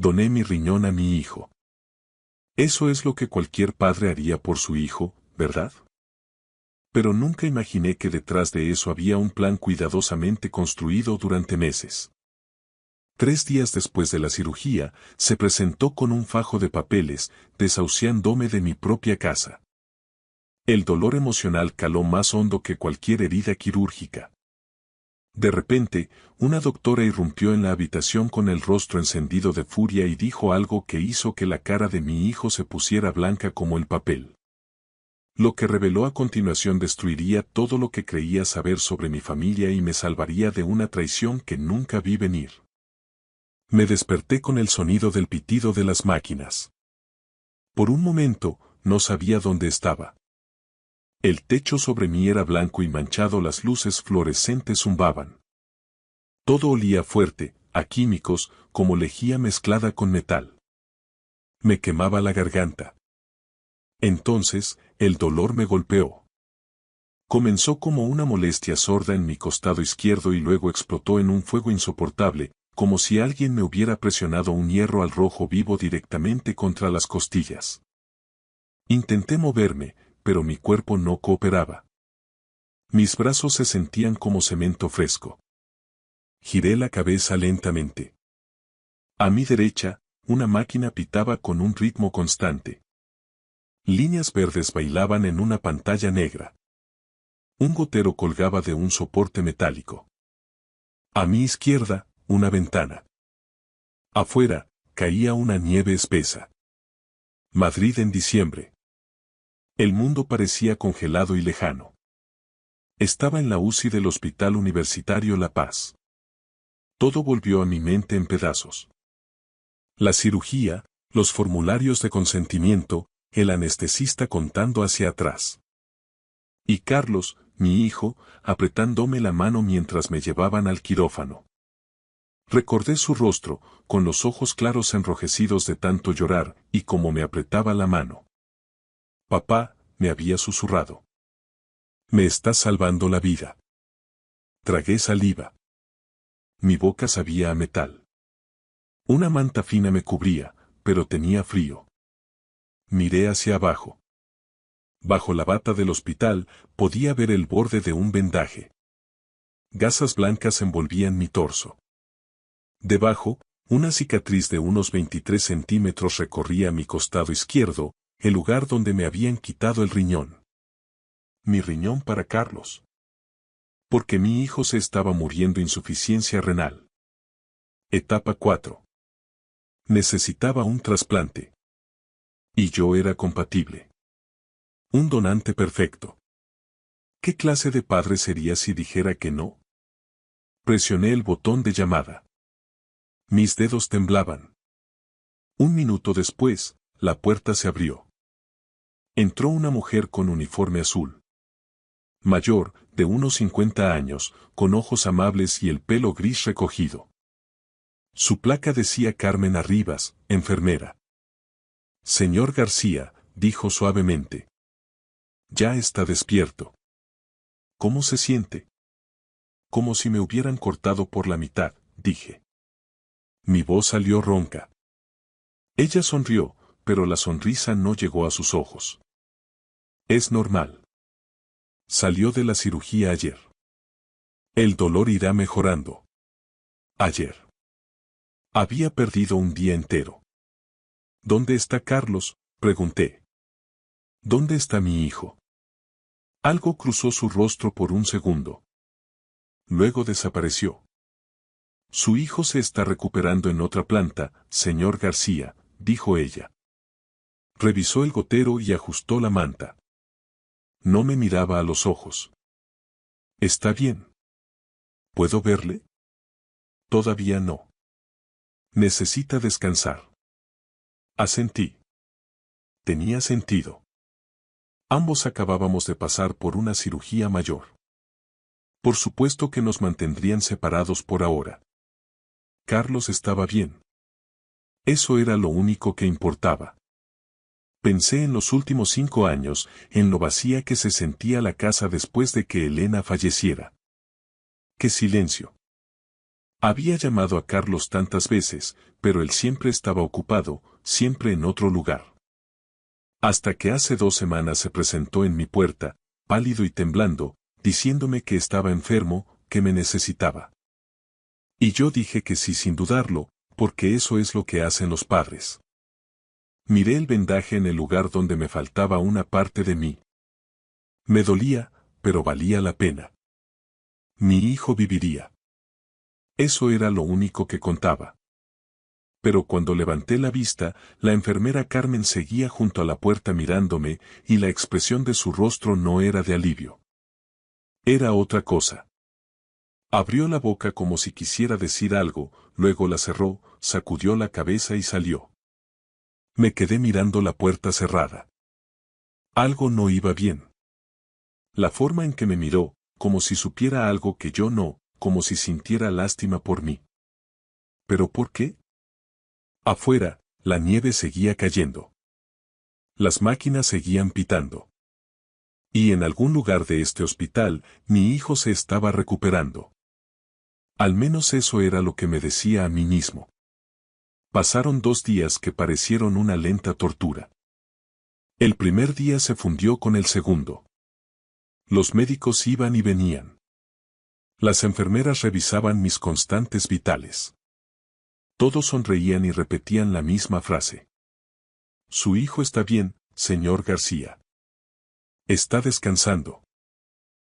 Doné mi riñón a mi hijo. Eso es lo que cualquier padre haría por su hijo, ¿verdad? Pero nunca imaginé que detrás de eso había un plan cuidadosamente construido durante meses. 3 días después de la cirugía, se presentó con un fajo de papeles, desahuciándome de mi propia casa. El dolor emocional caló más hondo que cualquier herida quirúrgica. De repente, una doctora irrumpió en la habitación con el rostro encendido de furia y dijo algo que hizo que la cara de mi hijo se pusiera blanca como el papel. Lo que reveló a continuación destruiría todo lo que creía saber sobre mi familia y me salvaría de una traición que nunca vi venir. Me desperté con el sonido del pitido de las máquinas. Por un momento, no sabía dónde estaba. El techo sobre mí era blanco y manchado, las luces fluorescentes zumbaban. Todo olía fuerte, a químicos, como lejía mezclada con metal. Me quemaba la garganta. Entonces, el dolor me golpeó. Comenzó como una molestia sorda en mi costado izquierdo y luego explotó en un fuego insoportable, como si alguien me hubiera presionado un hierro al rojo vivo directamente contra las costillas. Intenté moverme, pero mi cuerpo no cooperaba. Mis brazos se sentían como cemento fresco. Giré la cabeza lentamente. A mi derecha, una máquina pitaba con un ritmo constante. Líneas verdes bailaban en una pantalla negra. Un gotero colgaba de un soporte metálico. A mi izquierda, una ventana. Afuera, caía una nieve espesa. Madrid en diciembre. El mundo parecía congelado y lejano. Estaba en la UCI del Hospital Universitario La Paz. Todo volvió a mi mente en pedazos. La cirugía, los formularios de consentimiento, el anestesista contando hacia atrás. Y Carlos, mi hijo, apretándome la mano mientras me llevaban al quirófano. Recordé su rostro, con los ojos claros enrojecidos de tanto llorar, y cómo me apretaba la mano. Papá, me había susurrado. Me estás salvando la vida. Tragué saliva. Mi boca sabía a metal. Una manta fina me cubría, pero tenía frío. Miré hacia abajo. Bajo la bata del hospital, podía ver el borde de un vendaje. Gasas blancas envolvían mi torso. Debajo, una cicatriz de unos 23 centímetros recorría mi costado izquierdo, el lugar donde me habían quitado el riñón. Mi riñón para Carlos. Porque mi hijo se estaba muriendo insuficiencia renal. Etapa 4. Necesitaba un trasplante. Y yo era compatible. Un donante perfecto. ¿Qué clase de padre sería si dijera que no? Presioné el botón de llamada. Mis dedos temblaban. Un minuto después, la puerta se abrió. Entró una mujer con uniforme azul. Mayor, de unos 50 años, con ojos amables y el pelo gris recogido. Su placa decía Carmen Arribas, enfermera. Señor García, dijo suavemente. Ya está despierto. ¿Cómo se siente? Como si me hubieran cortado por la mitad, dije. Mi voz salió ronca. Ella sonrió, pero la sonrisa no llegó a sus ojos. Es normal. Salió de la cirugía ayer. El dolor irá mejorando. Ayer. Había perdido un día entero. ¿Dónde está Carlos?, pregunté. ¿Dónde está mi hijo? Algo cruzó su rostro por un segundo. Luego desapareció. Su hijo se está recuperando en otra planta, señor García, dijo ella. Revisó el gotero y ajustó la manta. No me miraba a los ojos. ¿Está bien? ¿Puedo verle? Todavía no. Necesita descansar. Asentí. Tenía sentido. Ambos acabábamos de pasar por una cirugía mayor. Por supuesto que nos mantendrían separados por ahora. Carlos estaba bien. Eso era lo único que importaba. Pensé en los últimos 5 años, en lo vacía que se sentía la casa después de que Elena falleciera. ¡Qué silencio! Había llamado a Carlos tantas veces, pero él siempre estaba ocupado, siempre en otro lugar. Hasta que hace 2 semanas se presentó en mi puerta, pálido y temblando, diciéndome que estaba enfermo, que me necesitaba. Y yo dije que sí sin dudarlo, porque eso es lo que hacen los padres. Miré el vendaje en el lugar donde me faltaba una parte de mí. Me dolía, pero valía la pena. Mi hijo viviría. Eso era lo único que contaba. Pero cuando levanté la vista, la enfermera Carmen seguía junto a la puerta mirándome, y la expresión de su rostro no era de alivio. Era otra cosa. Abrió la boca como si quisiera decir algo, luego la cerró, sacudió la cabeza y salió. Me quedé mirando la puerta cerrada. Algo no iba bien. La forma en que me miró, como si supiera algo que yo no, como si sintiera lástima por mí. ¿Pero por qué? Afuera, la nieve seguía cayendo. Las máquinas seguían pitando. Y en algún lugar de este hospital, mi hijo se estaba recuperando. Al menos eso era lo que me decía a mí mismo. Pasaron 2 días que parecieron una lenta tortura. El primer día se fundió con el segundo. Los médicos iban y venían. Las enfermeras revisaban mis constantes vitales. Todos sonreían y repetían la misma frase. Su hijo está bien, señor García. Está descansando.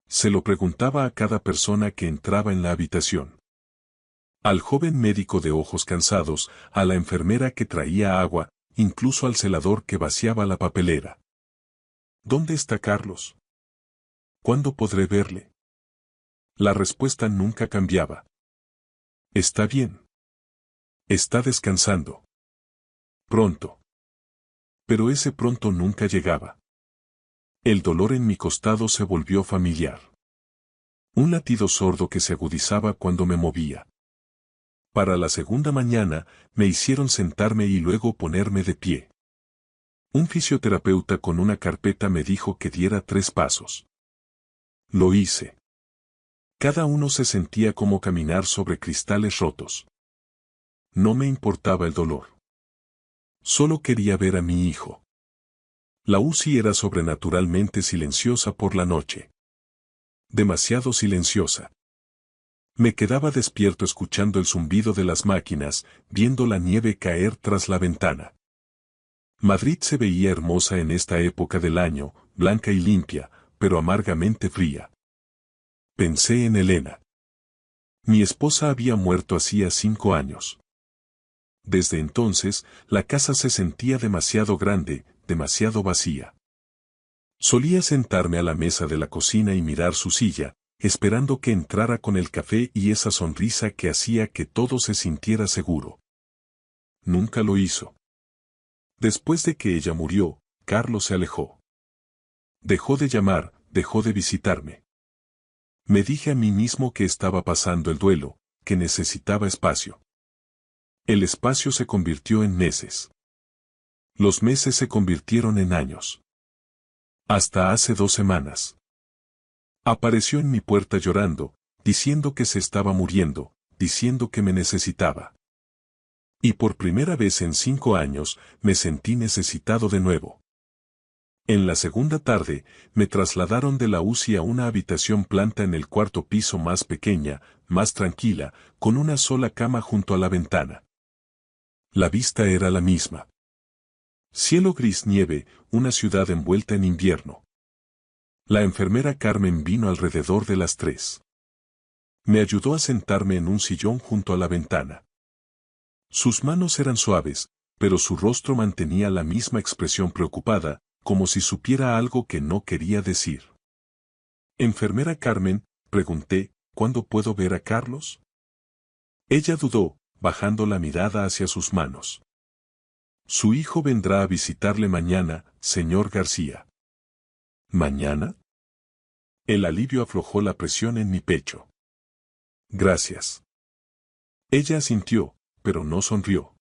Se lo preguntaba a cada persona que entraba en la habitación. Al joven médico de ojos cansados, a la enfermera que traía agua, incluso al celador que vaciaba la papelera. ¿Dónde está Carlos? ¿Cuándo podré verle? La respuesta nunca cambiaba. Está bien. Está descansando. Pronto. Pero ese pronto nunca llegaba. El dolor en mi costado se volvió familiar. Un latido sordo que se agudizaba cuando me movía. Para la segunda mañana, me hicieron sentarme y luego ponerme de pie. Un fisioterapeuta con una carpeta me dijo que diera 3 pasos. Lo hice. Cada uno se sentía como caminar sobre cristales rotos. No me importaba el dolor. Solo quería ver a mi hijo. La UCI era sobrenaturalmente silenciosa por la noche. Demasiado silenciosa. Me quedaba despierto escuchando el zumbido de las máquinas, viendo la nieve caer tras la ventana. Madrid se veía hermosa en esta época del año, blanca y limpia, pero amargamente fría. Pensé en Elena. Mi esposa había muerto hacía 5 años. Desde entonces, la casa se sentía demasiado grande, demasiado vacía. Solía sentarme a la mesa de la cocina y mirar su silla, esperando que entrara con el café y esa sonrisa que hacía que todo se sintiera seguro. Nunca lo hizo. Después de que ella murió, Carlos se alejó. Dejó de llamar, dejó de visitarme. Me dije a mí mismo que estaba pasando el duelo, que necesitaba espacio. El espacio se convirtió en meses. Los meses se convirtieron en años. Hasta hace 2 semanas. Apareció en mi puerta llorando, diciendo que se estaba muriendo, diciendo que me necesitaba. Y por primera vez en 5 años, me sentí necesitado de nuevo. En la segunda tarde, me trasladaron de la UCI a una habitación planta en el 4.º piso más pequeña, más tranquila, con una sola cama junto a la ventana. La vista era la misma. Cielo gris nieve, una ciudad envuelta en invierno. La enfermera Carmen vino alrededor de las 3. Me ayudó a sentarme en un sillón junto a la ventana. Sus manos eran suaves, pero su rostro mantenía la misma expresión preocupada, como si supiera algo que no quería decir. Enfermera Carmen, pregunté, ¿cuándo puedo ver a Carlos? Ella dudó, bajando la mirada hacia sus manos. Su hijo vendrá a visitarle mañana, señor García. ¿Mañana? El alivio aflojó la presión en mi pecho. Gracias. Ella asintió, pero no sonrió.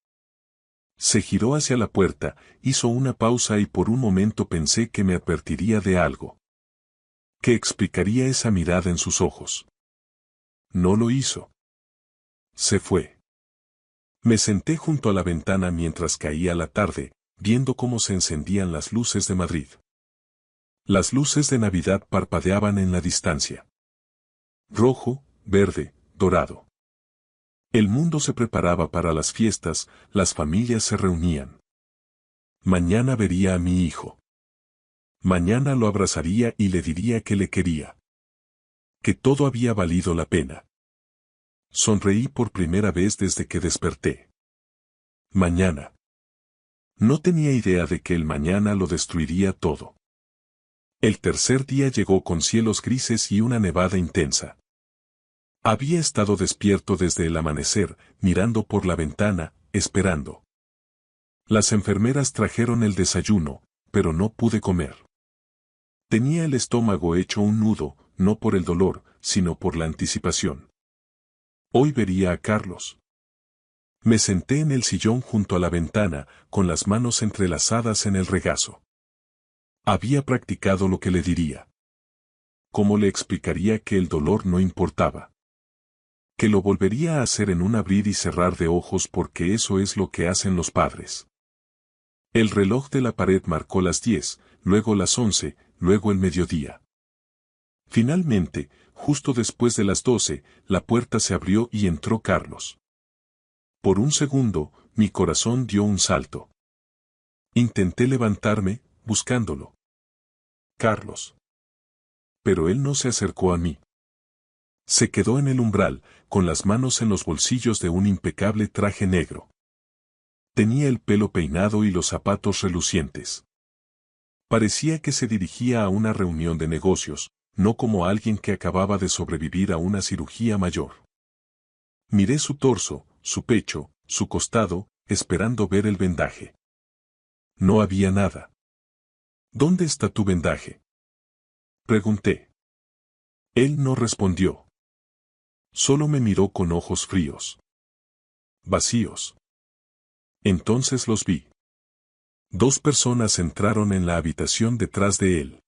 Se giró hacia la puerta, hizo una pausa y por un momento pensé que me advertiría de algo. ¿Qué explicaría esa mirada en sus ojos? No lo hizo. Se fue. Me senté junto a la ventana mientras caía la tarde, viendo cómo se encendían las luces de Madrid. Las luces de Navidad parpadeaban en la distancia. Rojo, verde, dorado. El mundo se preparaba para las fiestas, las familias se reunían. Mañana vería a mi hijo. Mañana lo abrazaría y le diría que le quería. Que todo había valido la pena. Sonreí por primera vez desde que desperté. Mañana. No tenía idea de que el mañana lo destruiría todo. El tercer día llegó con cielos grises y una nevada intensa. Había estado despierto desde el amanecer, mirando por la ventana, esperando. Las enfermeras trajeron el desayuno, pero no pude comer. Tenía el estómago hecho un nudo, no por el dolor, sino por la anticipación. Hoy vería a Carlos. Me senté en el sillón junto a la ventana, con las manos entrelazadas en el regazo. Había practicado lo que le diría. ¿Cómo le explicaría que el dolor no importaba? Que lo volvería a hacer en un abrir y cerrar de ojos porque eso es lo que hacen los padres. El reloj de la pared marcó las 10, luego las 11, luego el mediodía. Finalmente, justo después de las 12, la puerta se abrió y entró Carlos. Por un segundo, mi corazón dio un salto. Intenté levantarme, buscándolo. Carlos. Pero él no se acercó a mí. Se quedó en el umbral, con las manos en los bolsillos de un impecable traje negro. Tenía el pelo peinado y los zapatos relucientes. Parecía que se dirigía a una reunión de negocios, no como alguien que acababa de sobrevivir a una cirugía mayor. Miré su torso, su pecho, su costado, esperando ver el vendaje. No había nada. ¿Dónde está tu vendaje?, pregunté. Él no respondió. Solo me miró con ojos fríos. Vacíos. Entonces los vi. Dos personas entraron en la habitación detrás de él.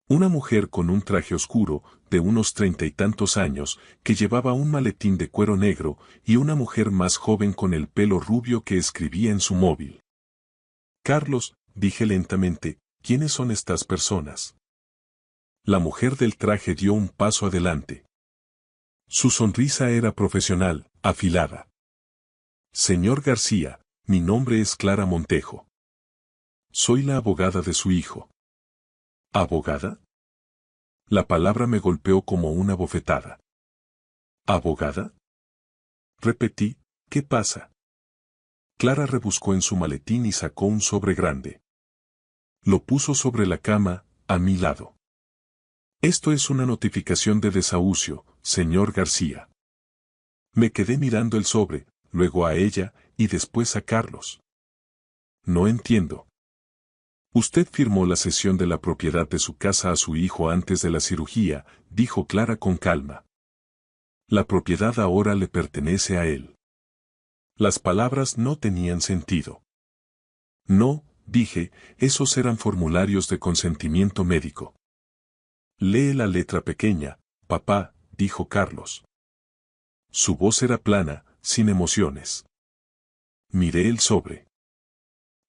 Una mujer con un traje oscuro, de unos 30 y tantos años, que llevaba un maletín de cuero negro, y una mujer más joven con el pelo rubio que escribía en su móvil. Carlos, dije lentamente, ¿quiénes son estas personas? La mujer del traje dio un paso adelante. Su sonrisa era profesional, afilada. Señor García, mi nombre es Clara Montejo. Soy la abogada de su hijo. ¿Abogada? La palabra me golpeó como una bofetada. ¿Abogada? Repetí, ¿qué pasa? Clara rebuscó en su maletín y sacó un sobre grande. Lo puso sobre la cama, a mi lado. Esto es una notificación de desahucio, señor García. Me quedé mirando el sobre, luego a ella, y después a Carlos. No entiendo. Usted firmó la cesión de la propiedad de su casa a su hijo antes de la cirugía, dijo Clara con calma. La propiedad ahora le pertenece a él. Las palabras no tenían sentido. No, dije, esos eran formularios de consentimiento médico. Lee la letra pequeña, papá, dijo Carlos. Su voz era plana, sin emociones. Miré el sobre.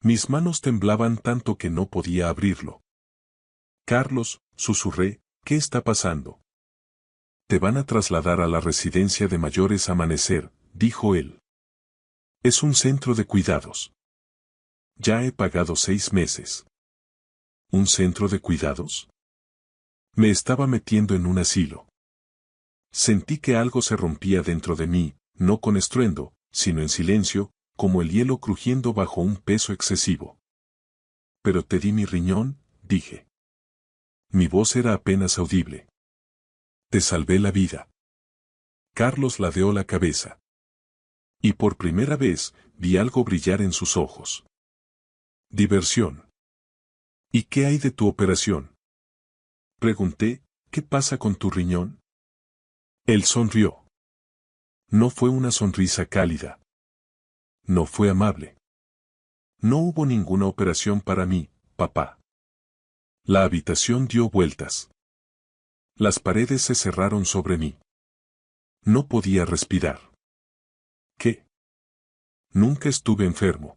Mis manos temblaban tanto que no podía abrirlo. Carlos, susurré, ¿qué está pasando? Te van a trasladar a la residencia de mayores Amanecer, dijo él. Es un centro de cuidados. Ya he pagado 6 meses. ¿Un centro de cuidados? Me estaba metiendo en un asilo. Sentí que algo se rompía dentro de mí, no con estruendo, sino en silencio, como el hielo crujiendo bajo un peso excesivo. Pero te di mi riñón, dije. Mi voz era apenas audible. Te salvé la vida. Carlos ladeó la cabeza. Y por primera vez, vi algo brillar en sus ojos. Diversión. ¿Y qué hay de tu operación? Pregunté, ¿qué pasa con tu riñón? Él sonrió. No fue una sonrisa cálida. No fue amable. No hubo ninguna operación para mí, papá. La habitación dio vueltas. Las paredes se cerraron sobre mí. No podía respirar. ¿Qué? Nunca estuve enfermo.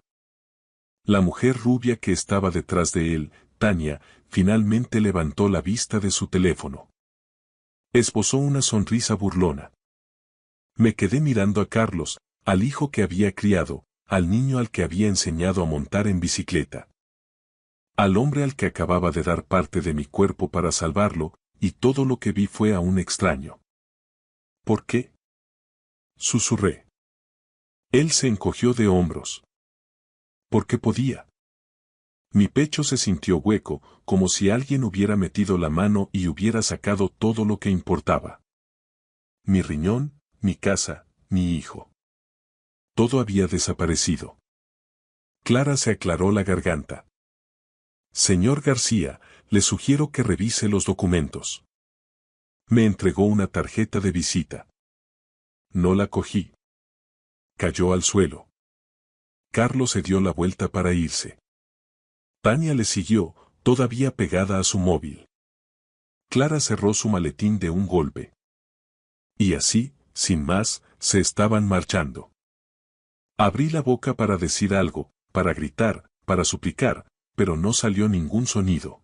La mujer rubia que estaba detrás de él, Tania, finalmente levantó la vista de su teléfono. Esbozó una sonrisa burlona. Me quedé mirando a Carlos, al hijo que había criado, al niño al que había enseñado a montar en bicicleta. Al hombre al que acababa de dar parte de mi cuerpo para salvarlo, y todo lo que vi fue a un extraño. ¿Por qué? Susurré. Él se encogió de hombros. Porque podía. Mi pecho se sintió hueco, como si alguien hubiera metido la mano y hubiera sacado todo lo que importaba. Mi riñón, mi casa, mi hijo. Todo había desaparecido. Clara se aclaró la garganta. Señor García, le sugiero que revise los documentos. Me entregó una tarjeta de visita. No la cogí. Cayó al suelo. Carlos se dio la vuelta para irse. Tania le siguió, todavía pegada a su móvil. Clara cerró su maletín de un golpe. Y así, sin más, se estaban marchando. Abrí la boca para decir algo, para gritar, para suplicar, pero no salió ningún sonido.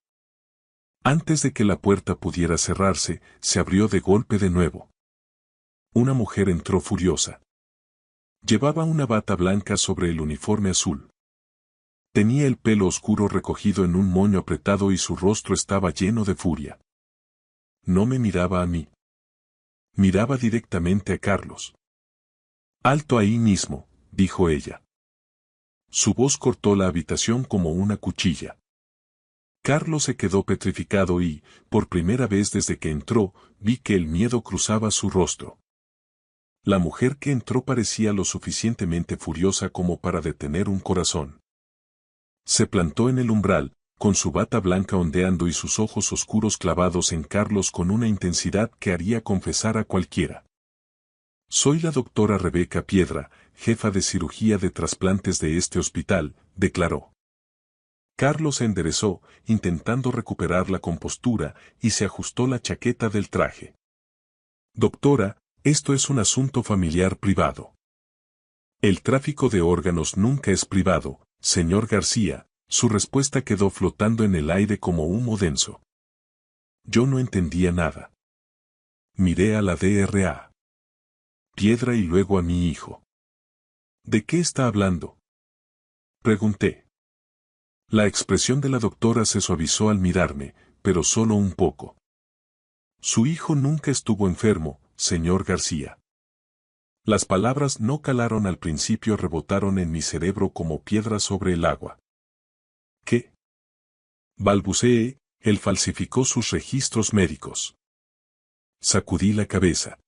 Antes de que la puerta pudiera cerrarse, se abrió de golpe de nuevo. Una mujer entró furiosa. Llevaba una bata blanca sobre el uniforme azul. Tenía el pelo oscuro recogido en un moño apretado y su rostro estaba lleno de furia. No me miraba a mí. Miraba directamente a Carlos. «Alto ahí mismo», dijo ella. Su voz cortó la habitación como una cuchilla. Carlos se quedó petrificado y, por primera vez desde que entró, vi que el miedo cruzaba su rostro. La mujer que entró parecía lo suficientemente furiosa como para detener un corazón. Se plantó en el umbral, con su bata blanca ondeando y sus ojos oscuros clavados en Carlos con una intensidad que haría confesar a cualquiera. «Soy la doctora Rebeca Piedra, jefa de cirugía de trasplantes de este hospital», declaró. Carlos se enderezó, intentando recuperar la compostura, y se ajustó la chaqueta del traje. «Doctora, esto es un asunto familiar privado». «El tráfico de órganos nunca es privado, señor García», su respuesta quedó flotando en el aire como humo denso. Yo no entendía nada. Miré a la DRA. Piedra y luego a mi hijo. «¿De qué está hablando?», pregunté. La expresión de la doctora se suavizó al mirarme, pero solo un poco. «Su hijo nunca estuvo enfermo, señor García». Las palabras no calaron al principio, rebotaron en mi cerebro como piedras sobre el agua. «¿Qué?», balbuceé, «él falsificó sus registros médicos». Sacudí la cabeza.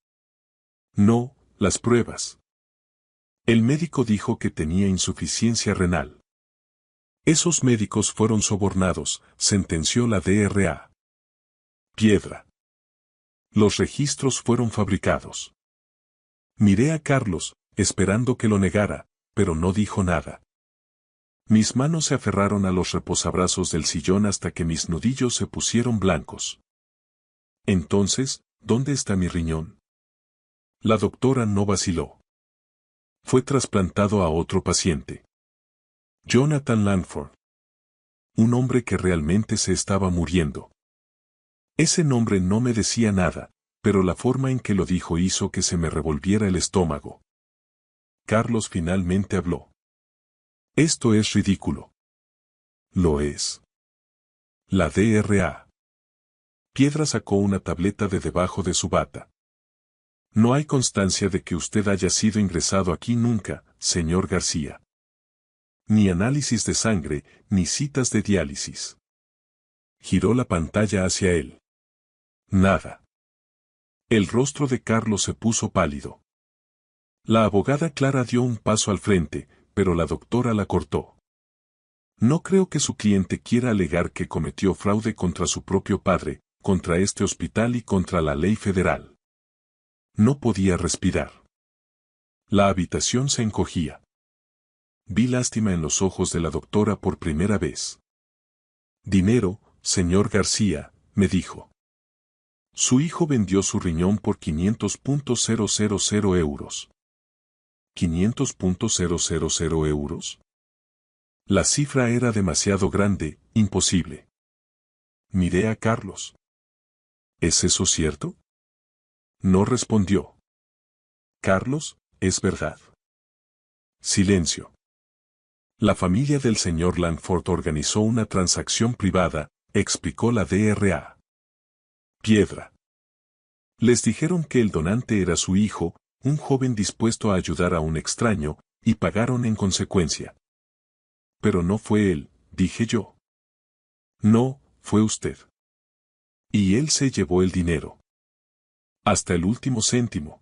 «No, las pruebas». «El médico dijo que tenía insuficiencia renal». «Esos médicos fueron sobornados», sentenció la DRA. Piedra. «Los registros fueron fabricados». Miré a Carlos, esperando que lo negara, pero no dijo nada. Mis manos se aferraron a los reposabrazos del sillón hasta que mis nudillos se pusieron blancos. «Entonces, ¿dónde está mi riñón?». La doctora no vaciló. «Fue trasplantado a otro paciente. Jonathan Langford. Un hombre que realmente se estaba muriendo». Ese nombre no me decía nada, pero la forma en que lo dijo hizo que se me revolviera el estómago. Carlos finalmente habló. «Esto es ridículo». «Lo es». La DRA. Piedra sacó una tableta de debajo de su bata. «No hay constancia de que usted haya sido ingresado aquí nunca, señor García. Ni análisis de sangre, ni citas de diálisis». Giró la pantalla hacia él. «Nada». El rostro de Carlos se puso pálido. La abogada Clara dio un paso al frente, pero la doctora la cortó. «No creo que su cliente quiera alegar que cometió fraude contra su propio padre, contra este hospital y contra la ley federal». No podía respirar. La habitación se encogía. Vi lástima en los ojos de la doctora por primera vez. «Dinero, señor García», me dijo. «Su hijo vendió su riñón por 500.000 euros». €500.000. La cifra era demasiado grande, imposible. Miré a Carlos. ¿Es eso cierto? No respondió. Carlos, es verdad. Silencio. La familia del señor Langford organizó una transacción privada, explicó la DRA. Piedra. Les dijeron que el donante era su hijo, un joven dispuesto a ayudar a un extraño, y pagaron en consecuencia. Pero no fue él, dije yo. No, fue usted. Y él se llevó el dinero. Hasta el último céntimo.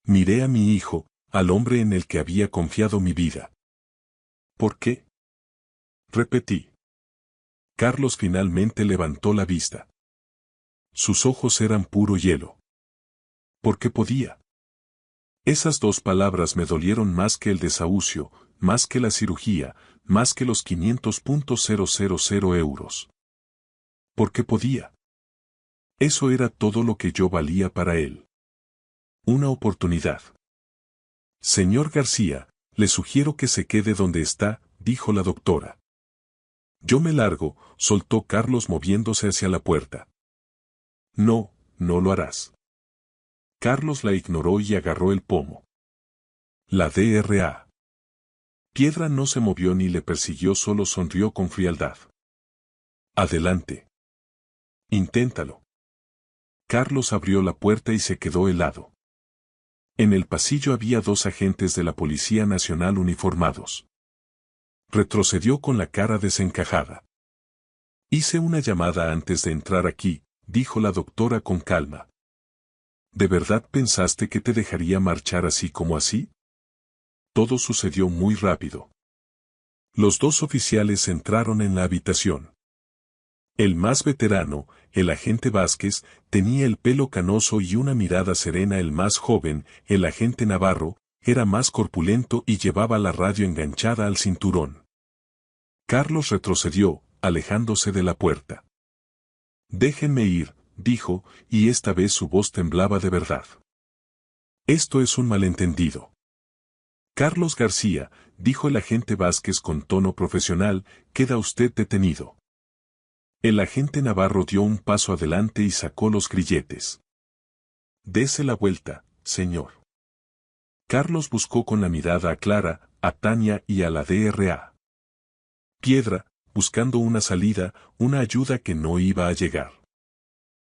Miré a mi hijo, al hombre en el que había confiado mi vida. ¿Por qué? Repetí. Carlos finalmente levantó la vista. Sus ojos eran puro hielo. ¿Por qué podía? Esas dos palabras me dolieron más que el desahucio, más que la cirugía, más que los €500.000. ¿Por qué podía? Eso era todo lo que yo valía para él. Una oportunidad. Señor García, le sugiero que se quede donde está, dijo la doctora. Yo me largo, soltó Carlos moviéndose hacia la puerta. No, no lo harás. Carlos la ignoró y agarró el pomo. La DRA. Piedra no se movió ni le persiguió, solo sonrió con frialdad. Adelante. Inténtalo. Carlos abrió la puerta y se quedó helado. En el pasillo había dos agentes de la Policía Nacional uniformados. Retrocedió con la cara desencajada. Hice una llamada antes de entrar aquí, dijo la doctora con calma. ¿De verdad pensaste que te dejaría marchar así como así? Todo sucedió muy rápido. Los dos oficiales entraron en la habitación. El más veterano, el agente Vázquez, tenía el pelo canoso y una mirada serena. El más joven, el agente Navarro, era más corpulento y llevaba la radio enganchada al cinturón. Carlos retrocedió, alejándose de la puerta. Déjenme ir, dijo, y esta vez su voz temblaba de verdad. Esto es un malentendido. Carlos García, dijo el agente Vázquez con tono profesional, queda usted detenido. El agente Navarro dio un paso adelante y sacó los grilletes. Dese la vuelta, señor. Carlos buscó con la mirada a Clara, a Tania y a la DRA. Piedra, buscando una salida, una ayuda que no iba a llegar.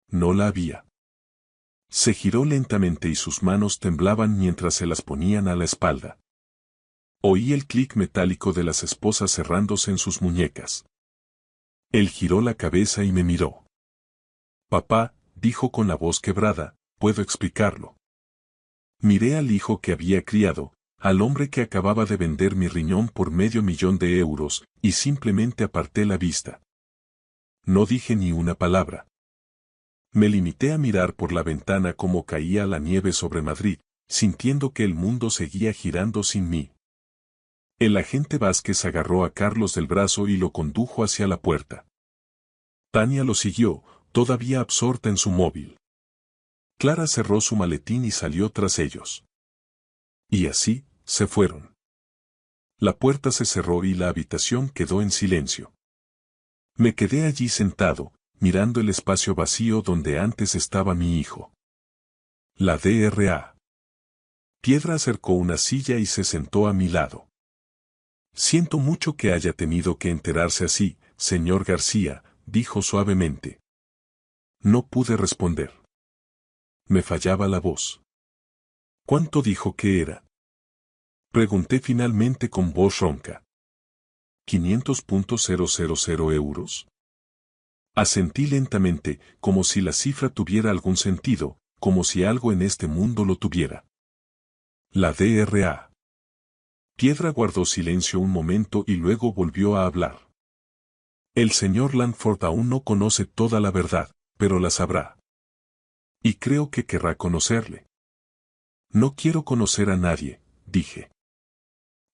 No la había. Se giró lentamente y sus manos temblaban mientras se las ponían a la espalda. Oí el clic metálico de las esposas cerrándose en sus muñecas. Él giró la cabeza y me miró. Papá, dijo con la voz quebrada, puedo explicarlo. Miré al hijo que había criado, al hombre que acababa de vender mi riñón por €500,000, y simplemente aparté la vista. No dije ni una palabra. Me limité a mirar por la ventana cómo caía la nieve sobre Madrid, sintiendo que el mundo seguía girando sin mí. El agente Vázquez agarró a Carlos del brazo y lo condujo hacia la puerta. Tania lo siguió, todavía absorta en su móvil. Clara cerró su maletín y salió tras ellos. Y así, se fueron. La puerta se cerró y la habitación quedó en silencio. Me quedé allí sentado, mirando el espacio vacío donde antes estaba mi hijo. La DRA. Piedra acercó una silla y se sentó a mi lado. Siento mucho que haya tenido que enterarse así, señor García, dijo suavemente. No pude responder. Me fallaba la voz. ¿Cuánto dijo que era? Pregunté finalmente con voz ronca. €500.000. Asentí lentamente, como si la cifra tuviera algún sentido, como si algo en este mundo lo tuviera. La DRA. Piedra guardó silencio un momento y luego volvió a hablar. El señor Langford aún no conoce toda la verdad, pero la sabrá. Y creo que querrá conocerle. No quiero conocer a nadie, dije.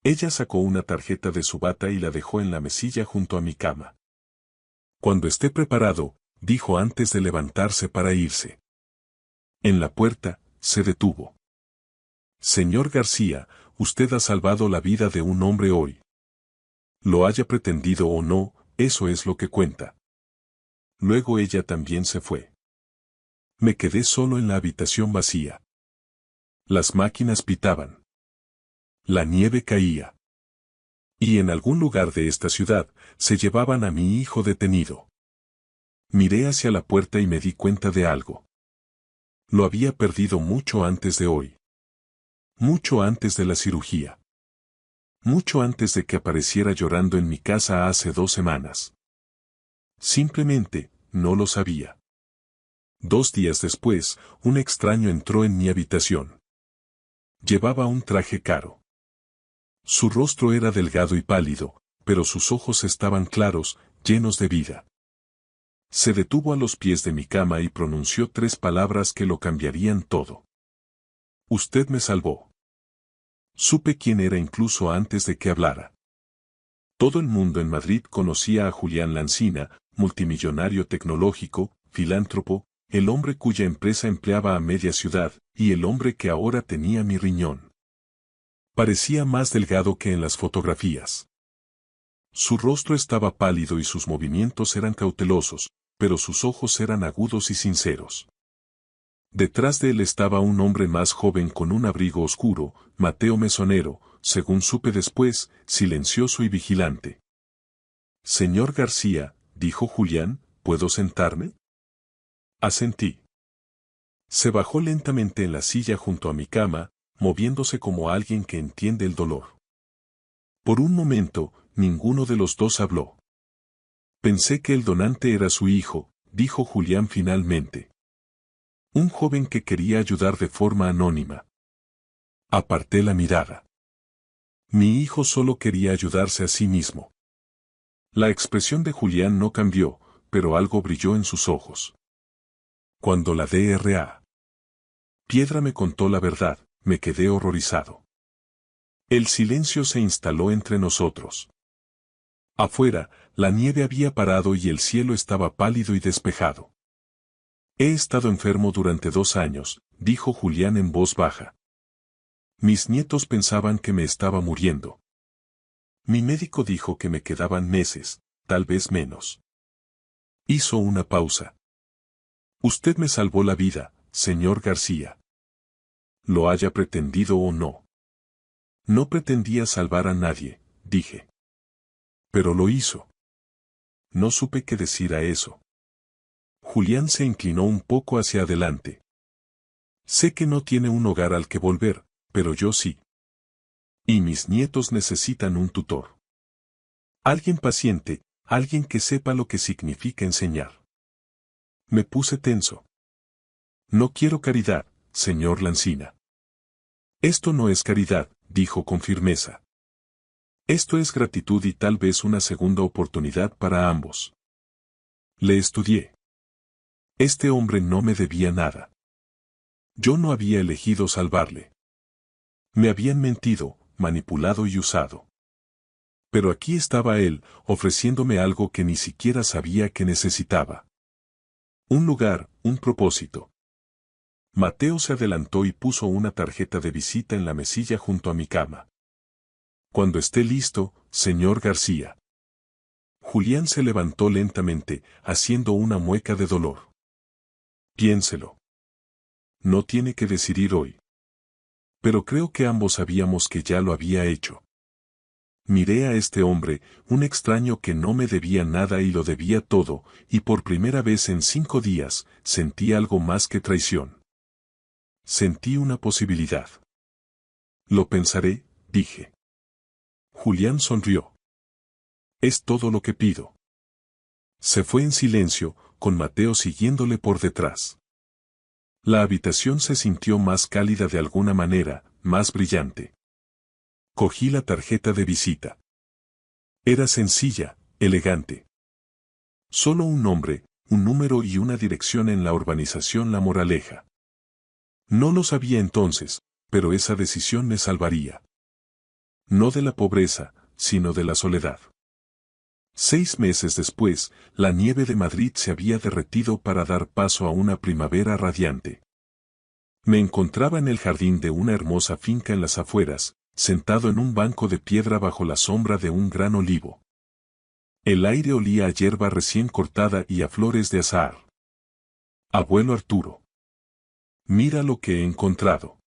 Ella sacó una tarjeta de su bata y la dejó en la mesilla junto a mi cama. Cuando esté preparado, dijo antes de levantarse para irse. En la puerta, se detuvo. Señor García, usted ha salvado la vida de un hombre hoy. Lo haya pretendido o no, eso es lo que cuenta. Luego ella también se fue. Me quedé solo en la habitación vacía. Las máquinas pitaban. La nieve caía. Y en algún lugar de esta ciudad, se llevaban a mi hijo detenido. Miré hacia la puerta y me di cuenta de algo. Lo había perdido mucho antes de hoy. Mucho antes de la cirugía. Mucho antes de que apareciera llorando en mi casa hace 2 semanas. Simplemente, no lo sabía. 2 días después, un extraño entró en mi habitación. Llevaba un traje caro. Su rostro era delgado y pálido, pero sus ojos estaban claros, llenos de vida. Se detuvo a los pies de mi cama y pronunció 3 palabras que lo cambiarían todo. Usted me salvó. Supe quién era incluso antes de que hablara. Todo el mundo en Madrid conocía a Julián Lancina, multimillonario tecnológico, filántropo, el hombre cuya empresa empleaba a media ciudad, y el hombre que ahora tenía mi riñón. Parecía más delgado que en las fotografías. Su rostro estaba pálido y sus movimientos eran cautelosos, pero sus ojos eran agudos y sinceros. Detrás de él estaba un hombre más joven con un abrigo oscuro, Mateo Mesonero, según supe después, silencioso y vigilante. Señor García, dijo Julián, ¿puedo sentarme? Asentí. Se bajó lentamente en la silla junto a mi cama, moviéndose como alguien que entiende el dolor. Por un momento, ninguno de los dos habló. Pensé que el donante era su hijo, dijo Julián finalmente. Un joven que quería ayudar de forma anónima. Aparté la mirada. Mi hijo solo quería ayudarse a sí mismo. La expresión de Julián no cambió, pero algo brilló en sus ojos. Cuando la Dra. Piedra me contó la verdad, me quedé horrorizado. El silencio se instaló entre nosotros. Afuera, la nieve había parado y el cielo estaba pálido y despejado. He estado enfermo durante 2 años, dijo Julián en voz baja. Mis nietos pensaban que me estaba muriendo. Mi médico dijo que me quedaban meses, tal vez menos. Hizo una pausa. Usted me salvó la vida, señor García. Lo haya pretendido o no. No pretendía salvar a nadie, dije. Pero lo hizo. No supe qué decir a eso. Julián se inclinó un poco hacia adelante. Sé que no tiene un hogar al que volver, pero yo sí. Y mis nietos necesitan un tutor. Alguien paciente, alguien que sepa lo que significa enseñar. Me puse tenso. No quiero caridad, señor Lancina. Esto no es caridad, dijo con firmeza. Esto es gratitud y tal vez una segunda oportunidad para ambos. Le estudié. Este hombre no me debía nada. Yo no había elegido salvarle. Me habían mentido, manipulado y usado. Pero aquí estaba él, ofreciéndome algo que ni siquiera sabía que necesitaba. Un lugar, un propósito. Mateo se adelantó y puso una tarjeta de visita en la mesilla junto a mi cama. Cuando esté listo, señor García. Julián se levantó lentamente, haciendo una mueca de dolor. Piénselo. No tiene que decidir hoy. Pero creo que ambos sabíamos que ya lo había hecho. Miré a este hombre, un extraño que no me debía nada y lo debía todo, y por primera vez en 5 días, sentí algo más que traición. Sentí una posibilidad. Lo pensaré, dije. Julián sonrió. Es todo lo que pido. Se fue en silencio, con Mateo siguiéndole por detrás. La habitación se sintió más cálida de alguna manera, más brillante. Cogí la tarjeta de visita. Era sencilla, elegante. Solo un nombre, un número y una dirección en la urbanización La Moraleja. No lo sabía entonces, pero esa decisión me salvaría. No de la pobreza, sino de la soledad. 6 meses después, la nieve de Madrid se había derretido para dar paso a una primavera radiante. Me encontraba en el jardín de una hermosa finca en las afueras, sentado en un banco de piedra bajo la sombra de un gran olivo. El aire olía a hierba recién cortada y a flores de azahar. Abuelo Arturo. Mira lo que he encontrado.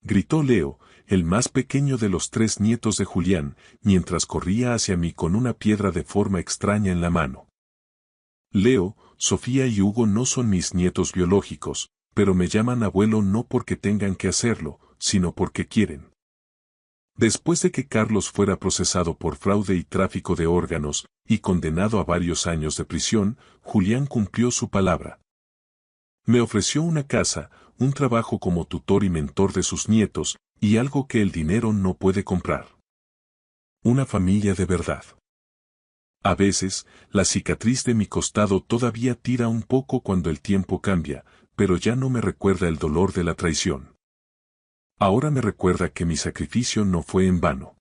Gritó Leo, el más pequeño de los 3 nietos de Julián, mientras corría hacia mí con una piedra de forma extraña en la mano. Leo, Sofía y Hugo no son mis nietos biológicos, pero me llaman abuelo no porque tengan que hacerlo, sino porque quieren. Después de que Carlos fuera procesado por fraude y tráfico de órganos, y condenado a varios años de prisión, Julián cumplió su palabra. Me ofreció una casa, un trabajo como tutor y mentor de sus nietos, y algo que el dinero no puede comprar. Una familia de verdad. A veces, la cicatriz de mi costado todavía tira un poco cuando el tiempo cambia, pero ya no me recuerda el dolor de la traición. Ahora me recuerda que mi sacrificio no fue en vano.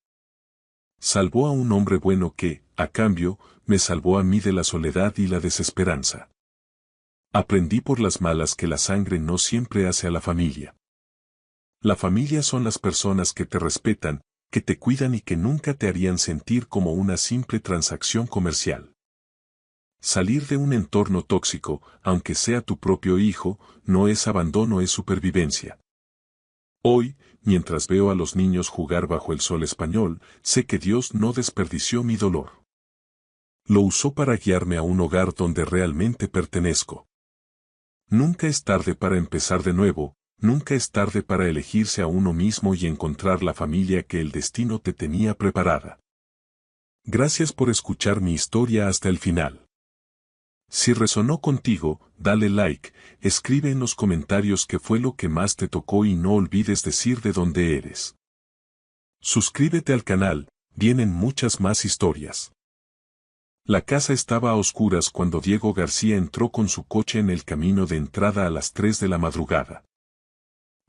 Salvó a un hombre bueno que, a cambio, me salvó a mí de la soledad y la desesperanza. Aprendí por las malas que la sangre no siempre hace a la familia. La familia son las personas que te respetan, que te cuidan y que nunca te harían sentir como una simple transacción comercial. Salir de un entorno tóxico, aunque sea tu propio hijo, no es abandono, es supervivencia. Hoy, mientras veo a los niños jugar bajo el sol español, sé que Dios no desperdició mi dolor. Lo usó para guiarme a un hogar donde realmente pertenezco. Nunca es tarde para empezar de nuevo, nunca es tarde para elegirse a uno mismo y encontrar la familia que el destino te tenía preparada. Gracias por escuchar mi historia hasta el final. Si resonó contigo, dale like, escribe en los comentarios qué fue lo que más te tocó y no olvides decir de dónde eres. Suscríbete al canal, vienen muchas más historias. La casa estaba a oscuras cuando Diego García entró con su coche en el camino de entrada a las 3 de la madrugada.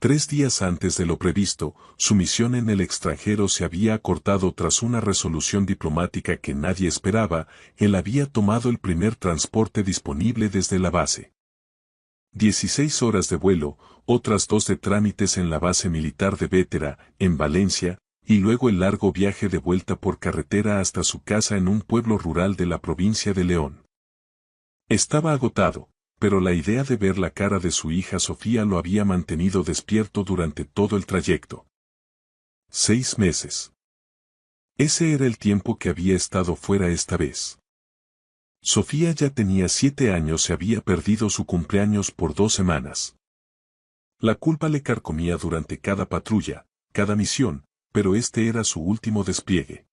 3 días antes de lo previsto, su misión en el extranjero se había acortado tras una resolución diplomática que nadie esperaba. Él había tomado el primer transporte disponible desde la base. 16 horas de vuelo, otras 2 de trámites en la base militar de Bétera, en Valencia, y luego el largo viaje de vuelta por carretera hasta su casa en un pueblo rural de la provincia de León. Estaba agotado, pero la idea de ver la cara de su hija Sofía lo había mantenido despierto durante todo el trayecto. 6 meses. Ese era el tiempo que había estado fuera esta vez. Sofía ya tenía 7 años y había perdido su cumpleaños por 2 semanas. La culpa le carcomía durante cada patrulla, cada misión, pero este era su último despliegue.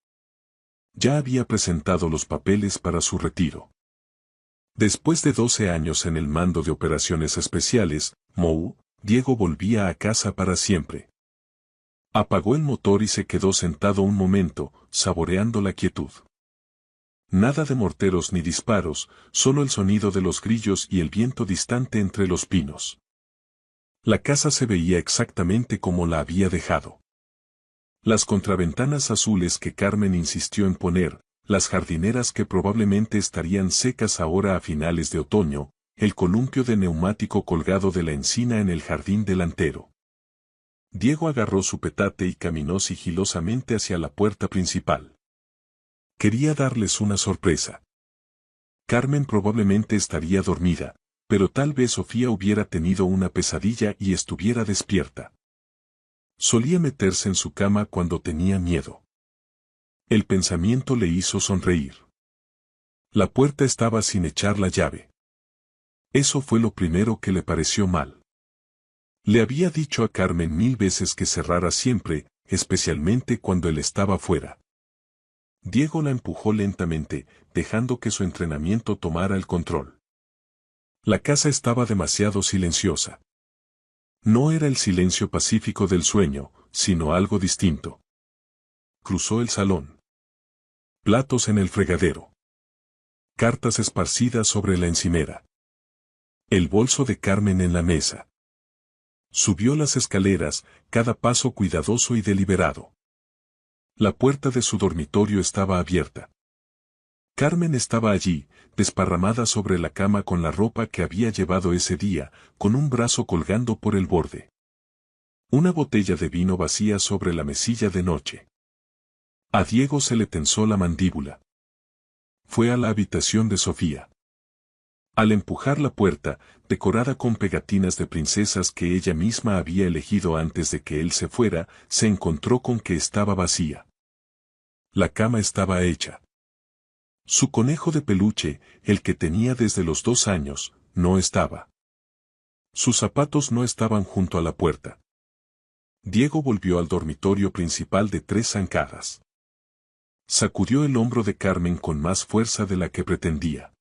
Ya había presentado los papeles para su retiro. Después de 12 años en el mando de operaciones especiales, MOU, Diego volvía a casa para siempre. Apagó el motor y se quedó sentado un momento, saboreando la quietud. Nada de morteros ni disparos, solo el sonido de los grillos y el viento distante entre los pinos. La casa se veía exactamente como la había dejado. Las contraventanas azules que Carmen insistió en poner, las jardineras que probablemente estarían secas ahora a finales de otoño, el columpio de neumático colgado de la encina en el jardín delantero. Diego agarró su petate y caminó sigilosamente hacia la puerta principal. Quería darles una sorpresa. Carmen probablemente estaría dormida, pero tal vez Sofía hubiera tenido una pesadilla y estuviera despierta. Solía meterse en su cama cuando tenía miedo. El pensamiento le hizo sonreír. La puerta estaba sin echar la llave. Eso fue lo primero que le pareció mal. Le había dicho a Carmen 1000 veces que cerrara siempre, especialmente cuando él estaba fuera. Diego la empujó lentamente, dejando que su entrenamiento tomara el control. La casa estaba demasiado silenciosa. No era el silencio pacífico del sueño, sino algo distinto. Cruzó el salón. Platos en el fregadero. Cartas esparcidas sobre la encimera. El bolso de Carmen en la mesa. Subió las escaleras, cada paso cuidadoso y deliberado. La puerta de su dormitorio estaba abierta. Carmen estaba allí, desparramada sobre la cama con la ropa que había llevado ese día, con un brazo colgando por el borde. Una botella de vino vacía sobre la mesilla de noche. A Diego se le tensó la mandíbula. Fue a la habitación de Sofía. Al empujar la puerta, decorada con pegatinas de princesas que ella misma había elegido antes de que él se fuera, se encontró con que estaba vacía. La cama estaba hecha. Su conejo de peluche, el que tenía desde los 2 años, no estaba. Sus zapatos no estaban junto a la puerta. Diego volvió al dormitorio principal de 3 zancadas. Sacudió el hombro de Carmen con más fuerza de la que pretendía.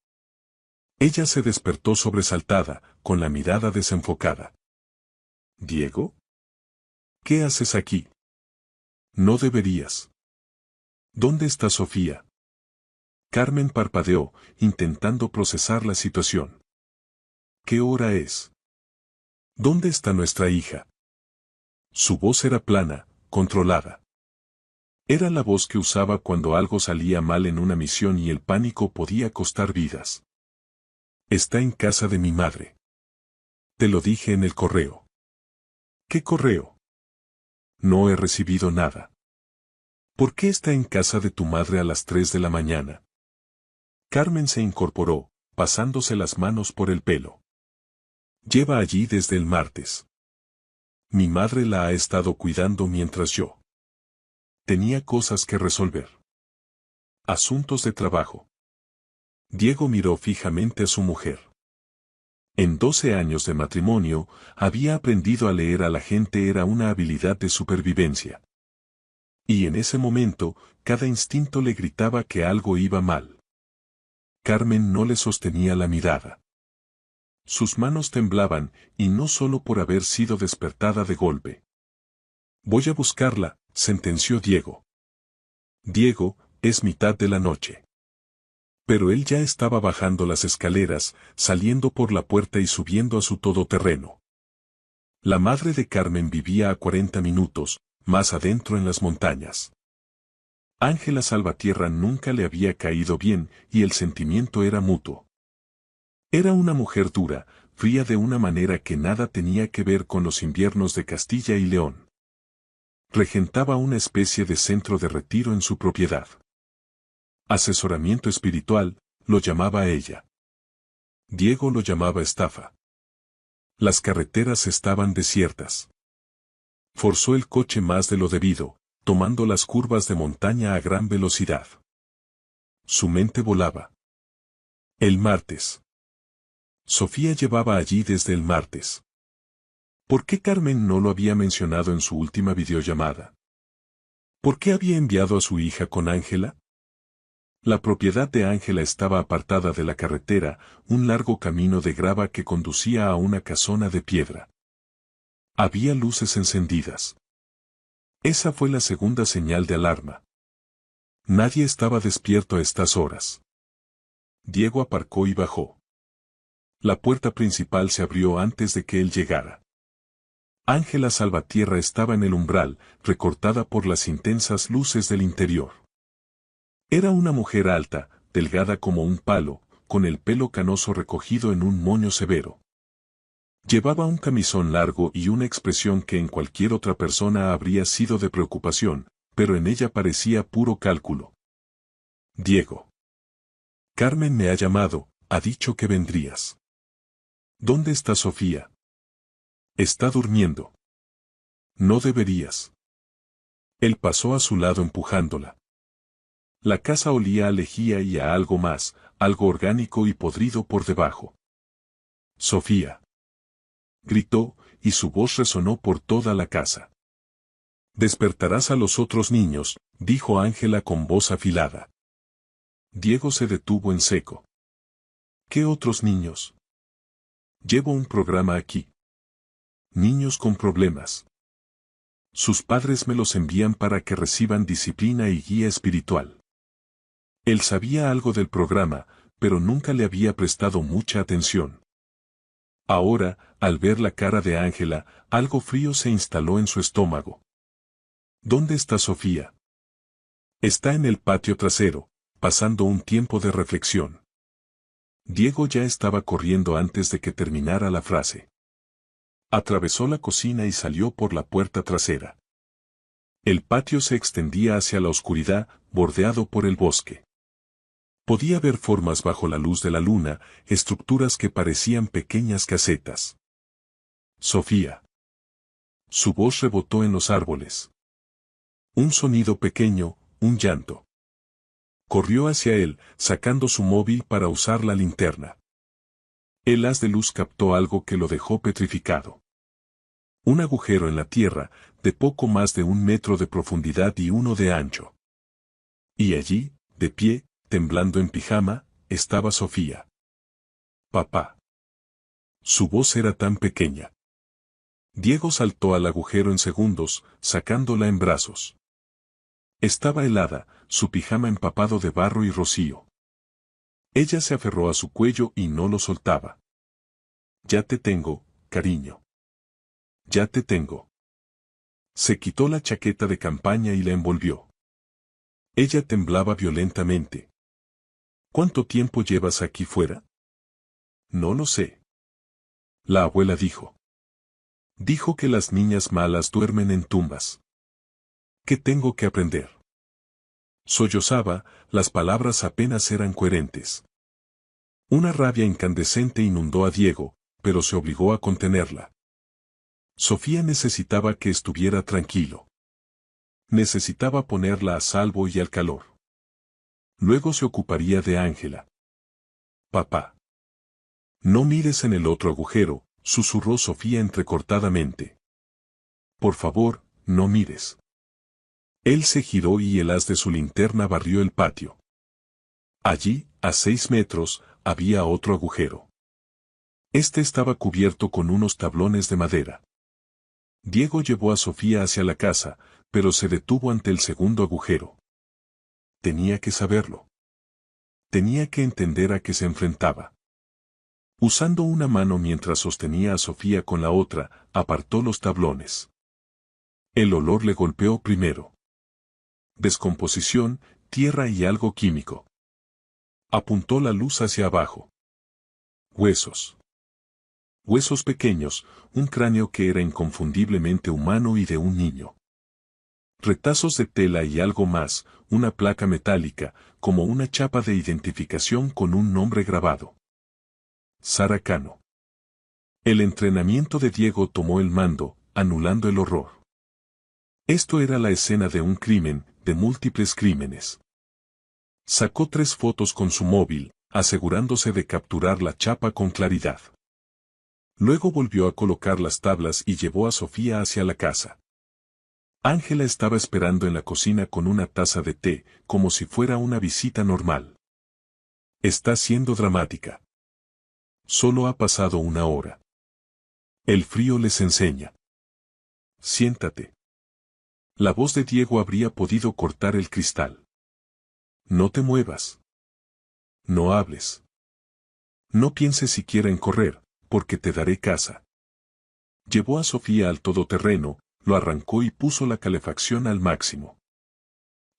Ella se despertó sobresaltada, con la mirada desenfocada. ¿Diego? ¿Qué haces aquí? No deberías. ¿Dónde está Sofía? Carmen parpadeó, intentando procesar la situación. ¿Qué hora es? ¿Dónde está nuestra hija? Su voz era plana, controlada. Era la voz que usaba cuando algo salía mal en una misión y el pánico podía costar vidas. Está en casa de mi madre. Te lo dije en el correo. ¿Qué correo? No he recibido nada. ¿Por qué está en casa de tu madre a las 3 de la mañana? Carmen se incorporó, pasándose las manos por el pelo. Lleva allí desde el martes. Mi madre la ha estado cuidando mientras yo tenía cosas que resolver. Asuntos de trabajo. Diego miró fijamente a su mujer. En 12 años de matrimonio, había aprendido a leer a la gente, era una habilidad de supervivencia. Y en ese momento, cada instinto le gritaba que algo iba mal. Carmen no le sostenía la mirada. Sus manos temblaban, y no solo por haber sido despertada de golpe. Voy a buscarla, sentenció Diego. Diego, es mitad de la noche. Pero él ya estaba bajando las escaleras, saliendo por la puerta y subiendo a su todoterreno. La madre de Carmen vivía a 40 minutos, más adentro en las montañas. Ángela Salvatierra nunca le había caído bien, y el sentimiento era mutuo. Era una mujer dura, fría de una manera que nada tenía que ver con los inviernos de Castilla y León. Regentaba una especie de centro de retiro en su propiedad. Asesoramiento espiritual, lo llamaba ella. Diego lo llamaba estafa. Las carreteras estaban desiertas. Forzó el coche más de lo debido, tomando las curvas de montaña a gran velocidad. Su mente volaba. El martes. Sofía llevaba allí desde el martes. ¿Por qué Carmen no lo había mencionado en su última videollamada? ¿Por qué había enviado a su hija con Ángela? La propiedad de Ángela estaba apartada de la carretera, un largo camino de grava que conducía a una casona de piedra. Había luces encendidas. Esa fue la segunda señal de alarma. Nadie estaba despierto a estas horas. Diego aparcó y bajó. La puerta principal se abrió antes de que él llegara. Ángela Salvatierra estaba en el umbral, recortada por las intensas luces del interior. Era una mujer alta, delgada como un palo, con el pelo canoso recogido en un moño severo. Llevaba un camisón largo y una expresión que en cualquier otra persona habría sido de preocupación, pero en ella parecía puro cálculo. Diego. Carmen me ha llamado, ha dicho que vendrías. ¿Dónde está Sofía? Está durmiendo. No deberías. Él pasó a su lado empujándola. La casa olía a lejía y a algo más, algo orgánico y podrido por debajo. Sofía. Gritó, y su voz resonó por toda la casa. Despertarás a los otros niños, dijo Ángela con voz afilada. Diego se detuvo en seco. ¿Qué otros niños? Llevo un programa aquí. Niños con problemas. Sus padres me los envían para que reciban disciplina y guía espiritual. Él sabía algo del programa, pero nunca le había prestado mucha atención. Ahora, al ver la cara de Ángela, algo frío se instaló en su estómago. ¿Dónde está Sofía? Está en el patio trasero, pasando un tiempo de reflexión. Diego ya estaba corriendo antes de que terminara la frase. Atravesó la cocina y salió por la puerta trasera. El patio se extendía hacia la oscuridad, bordeado por el bosque. Podía ver formas bajo la luz de la luna, estructuras que parecían pequeñas casetas. Sofía. Su voz rebotó en los árboles. Un sonido pequeño, un llanto. Corrió hacia él, sacando su móvil para usar la linterna. El haz de luz captó algo que lo dejó petrificado. Un agujero en la tierra, de poco más de 1 metro de profundidad y 1 de ancho. Y allí, de pie, temblando en pijama, estaba Sofía. Papá. Su voz era tan pequeña. Diego saltó al agujero en segundos, sacándola en brazos. Estaba helada, su pijama empapado de barro y rocío. Ella se aferró a su cuello y no lo soltaba. Ya te tengo, cariño. Ya te tengo. Se quitó la chaqueta de campaña y la envolvió. Ella temblaba violentamente. ¿Cuánto tiempo llevas aquí fuera? No lo sé. La abuela dijo. Dijo que las niñas malas duermen en tumbas. ¿Qué tengo que aprender? Sollozaba, las palabras apenas eran coherentes. Una rabia incandescente inundó a Diego, pero se obligó a contenerla. Sofía necesitaba que estuviera tranquilo. Necesitaba ponerla a salvo y al calor. Luego se ocuparía de Ángela. Papá. No mires en el otro agujero, susurró Sofía entrecortadamente. Por favor, no mires. Él se giró y el haz de su linterna barrió el patio. Allí, a 6 metros, había otro agujero. Este estaba cubierto con unos tablones de madera. Diego llevó a Sofía hacia la casa, pero se detuvo ante el segundo agujero. Tenía que saberlo. Tenía que entender a qué se enfrentaba. Usando una mano mientras sostenía a Sofía con la otra, apartó los tablones. El olor le golpeó primero. Descomposición, tierra y algo químico. Apuntó la luz hacia abajo. Huesos. Huesos pequeños, un cráneo que era inconfundiblemente humano y de un niño. Retazos de tela y algo más, una placa metálica, como una chapa de identificación con un nombre grabado. Sara Cano. El entrenamiento de Diego tomó el mando, anulando el horror. Esto era la escena de un crimen, de múltiples crímenes. Sacó 3 fotos con su móvil, asegurándose de capturar la chapa con claridad. Luego volvió a colocar las tablas y llevó a Sofía hacia la casa. Ángela estaba esperando en la cocina con una taza de té, como si fuera una visita normal. Está siendo dramática. Solo ha pasado 1 hora. El frío les enseña. Siéntate. La voz de Diego habría podido cortar el cristal. No te muevas. No hables. No pienses siquiera en correr, porque te daré casa. Llevó a Sofía al todoterreno, lo arrancó y puso la calefacción al máximo.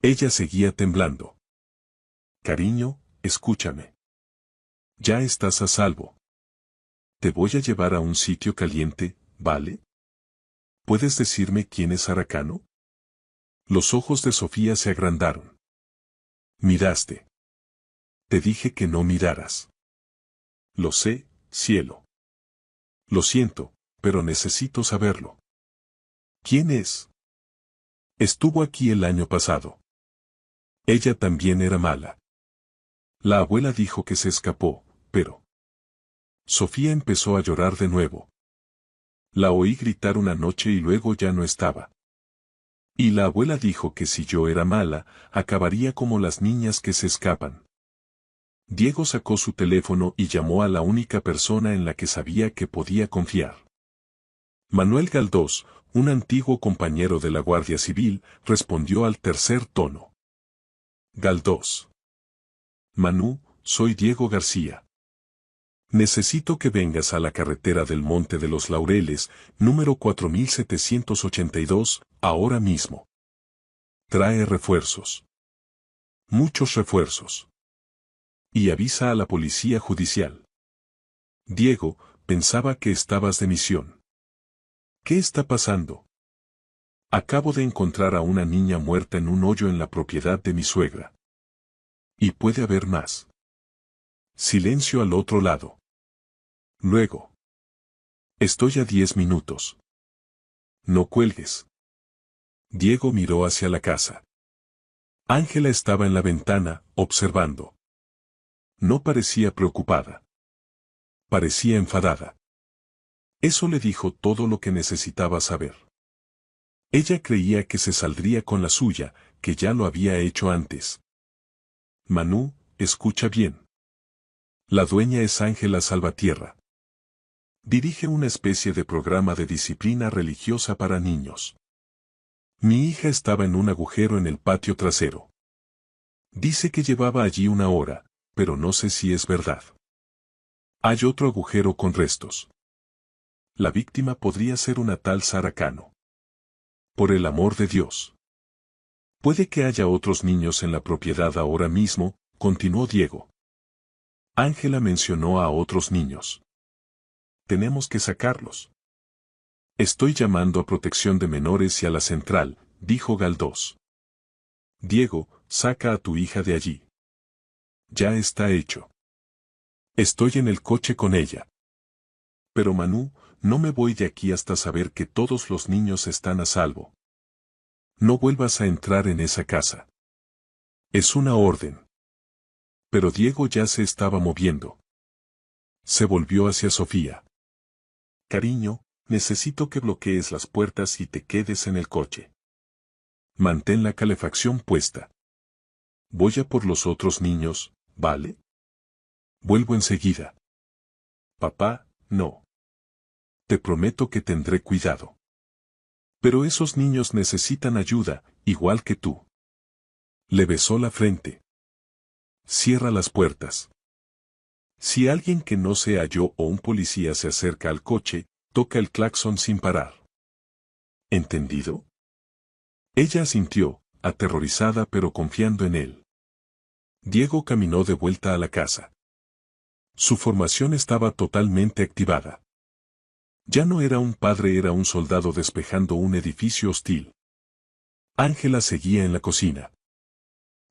Ella seguía temblando. Cariño, escúchame. Ya estás a salvo. Te voy a llevar a un sitio caliente, ¿vale? ¿Puedes decirme quién es Sara Cano? Los ojos de Sofía se agrandaron. Miraste. Te dije que no miraras. Lo sé, cielo. Lo siento, pero necesito saberlo. ¿Quién es? Estuvo aquí el año pasado. Ella también era mala. La abuela dijo que se escapó, pero... Sofía empezó a llorar de nuevo. La oí gritar una noche y luego ya no estaba. Y la abuela dijo que si yo era mala, acabaría como las niñas que se escapan. Diego sacó su teléfono y llamó a la única persona en la que sabía que podía confiar. Manuel Galdós, un antiguo compañero de la Guardia Civil, respondió al tercer tono. Galdós. Manu, soy Diego García. Necesito que vengas a la carretera del Monte de los Laureles, número 4782, ahora mismo. Trae refuerzos. Muchos refuerzos. Y avisa a la policía judicial. Diego, pensaba que estabas de misión. ¿Qué está pasando? Acabo de encontrar a una niña muerta en un hoyo en la propiedad de mi suegra. Y puede haber más. Silencio al otro lado. Luego. Estoy a 10 minutos. No cuelgues. Diego miró hacia la casa. Ángela estaba en la ventana, observando. No parecía preocupada. Parecía enfadada. Eso le dijo todo lo que necesitaba saber. Ella creía que se saldría con la suya, que ya lo había hecho antes. Manu, escucha bien. La dueña es Ángela Salvatierra. Dirige una especie de programa de disciplina religiosa para niños. Mi hija estaba en un agujero en el patio trasero. Dice que llevaba allí una hora, pero no sé si es verdad. Hay otro agujero con restos. La víctima podría ser una tal Sara Cano. Por el amor de Dios. Puede que haya otros niños en la propiedad ahora mismo, continuó Diego. Ángela mencionó a otros niños. Tenemos que sacarlos. Estoy llamando a protección de menores y a la central, dijo Galdós. Diego, saca a tu hija de allí. Ya está hecho. Estoy en el coche con ella. Pero Manu, no me voy de aquí hasta saber que todos los niños están a salvo. No vuelvas a entrar en esa casa. Es una orden. Pero Diego ya se estaba moviendo. Se volvió hacia Sofía. Cariño, necesito que bloquees las puertas y te quedes en el coche. Mantén la calefacción puesta. Voy a por los otros niños, ¿vale? Vuelvo enseguida. Papá, no. Te prometo que tendré cuidado. Pero esos niños necesitan ayuda, igual que tú. Le besó la frente. Cierra las puertas. Si alguien que no sea yo o un policía se acerca al coche, toca el claxon sin parar. ¿Entendido? Ella asintió, aterrorizada pero confiando en él. Diego caminó de vuelta a la casa. Su formación estaba totalmente activada. Ya no era un padre, era un soldado despejando un edificio hostil. Ángela seguía en la cocina.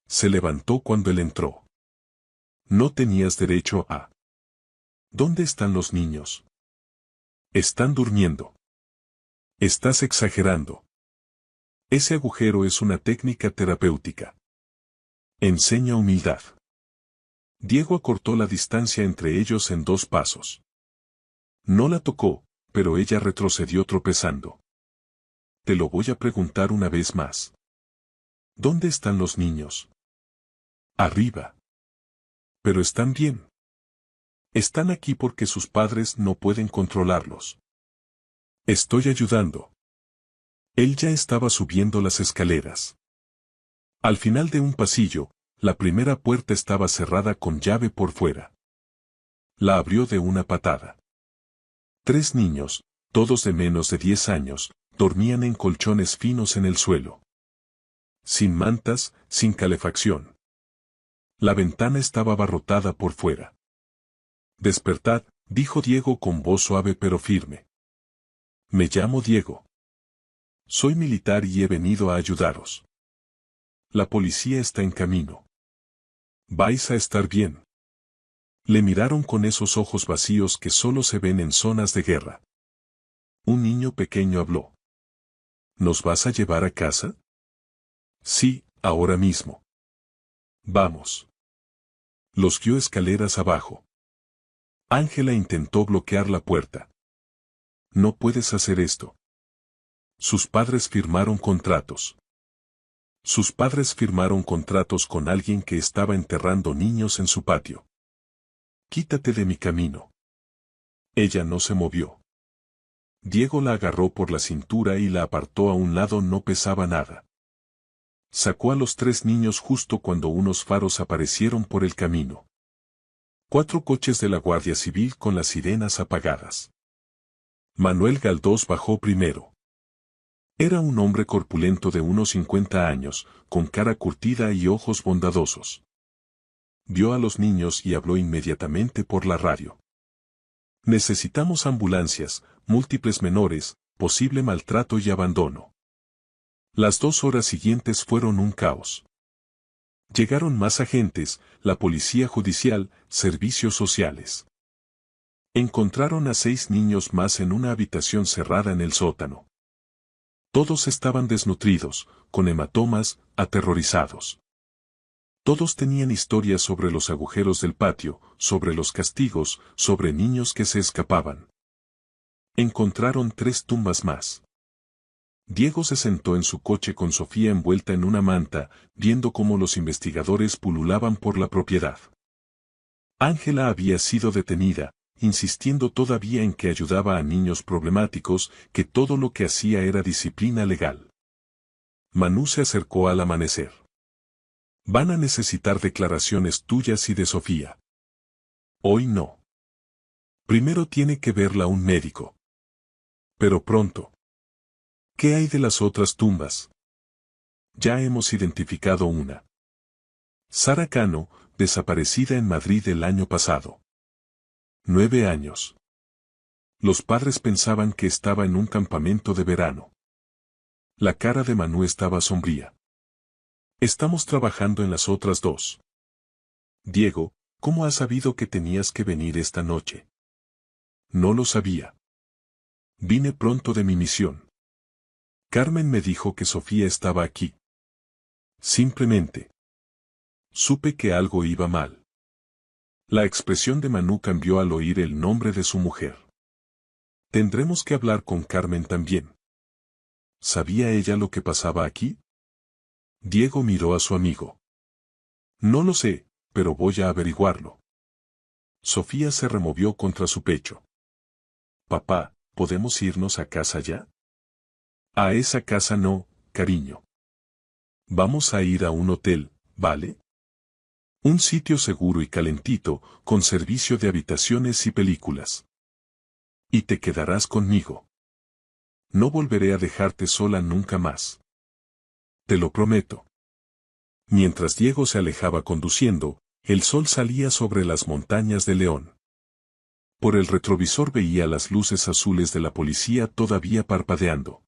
Se levantó cuando él entró. No tenías derecho a... ¿Dónde están los niños? Están durmiendo. Estás exagerando. Ese agujero es una técnica terapéutica. Enseña humildad. Diego acortó la distancia entre ellos en 2 pasos. No la tocó, pero ella retrocedió tropezando. Te lo voy a preguntar una vez más. ¿Dónde están los niños? Arriba. Pero están bien. Están aquí porque sus padres no pueden controlarlos. Estoy ayudando. Él ya estaba subiendo las escaleras. Al final de un pasillo, la primera puerta estaba cerrada con llave por fuera. La abrió de una patada. 3 niños, todos de menos de 10 años, dormían en colchones finos en el suelo. Sin mantas, sin calefacción. La ventana estaba abarrotada por fuera. Despertad, dijo Diego con voz suave pero firme. Me llamo Diego. Soy militar y he venido a ayudaros. La policía está en camino. Vais a estar bien. Le miraron con esos ojos vacíos que solo se ven en zonas de guerra. Un niño pequeño habló. ¿Nos vas a llevar a casa? Sí, ahora mismo. Vamos. Los guió escaleras abajo. Ángela intentó bloquear la puerta. No puedes hacer esto. Sus padres firmaron contratos. Sus padres firmaron contratos con alguien que estaba enterrando niños en su patio. Quítate de mi camino. Ella no se movió. Diego la agarró por la cintura y la apartó a un lado, no pesaba nada. Sacó a los 3 niños justo cuando unos faros aparecieron por el camino. 4 coches de la Guardia Civil con las sirenas apagadas. Manuel Galdós bajó primero. Era un hombre corpulento de unos 50 años, con cara curtida y ojos bondadosos. Vio a los niños y habló inmediatamente por la radio. Necesitamos ambulancias, múltiples menores, posible maltrato y abandono. Las 2 horas siguientes fueron un caos. Llegaron más agentes, la policía judicial, servicios sociales. Encontraron a 6 niños más en una habitación cerrada en el sótano. Todos estaban desnutridos, con hematomas, aterrorizados. Todos tenían historias sobre los agujeros del patio, sobre los castigos, sobre niños que se escapaban. Encontraron 3 tumbas más. Diego se sentó en su coche con Sofía envuelta en una manta, viendo cómo los investigadores pululaban por la propiedad. Ángela había sido detenida, insistiendo todavía en que ayudaba a niños problemáticos, que todo lo que hacía era disciplina legal. Manu se acercó al amanecer. Van a necesitar declaraciones tuyas y de Sofía. Hoy no. Primero tiene que verla un médico. Pero pronto. ¿Qué hay de las otras tumbas? Ya hemos identificado una. Sara Cano, desaparecida en Madrid el año pasado. 9 años. Los padres pensaban que estaba en un campamento de verano. La cara de Manu estaba sombría. Estamos trabajando en las otras 2. Diego, ¿cómo has sabido que tenías que venir esta noche? No lo sabía. Vine pronto de mi misión. Carmen me dijo que Sofía estaba aquí. Simplemente. Supe que algo iba mal. La expresión de Manu cambió al oír el nombre de su mujer. Tendremos que hablar con Carmen también. ¿Sabía ella lo que pasaba aquí? Diego miró a su amigo. No lo sé, pero voy a averiguarlo. Sofía se removió contra su pecho. Papá, ¿podemos irnos a casa ya? A esa casa no, cariño. Vamos a ir a un hotel, ¿vale? Un sitio seguro y calentito, con servicio de habitaciones y películas. Y te quedarás conmigo. No volveré a dejarte sola nunca más. Te lo prometo. Mientras Diego se alejaba conduciendo, el sol salía sobre las montañas de León. Por el retrovisor veía las luces azules de la policía todavía parpadeando.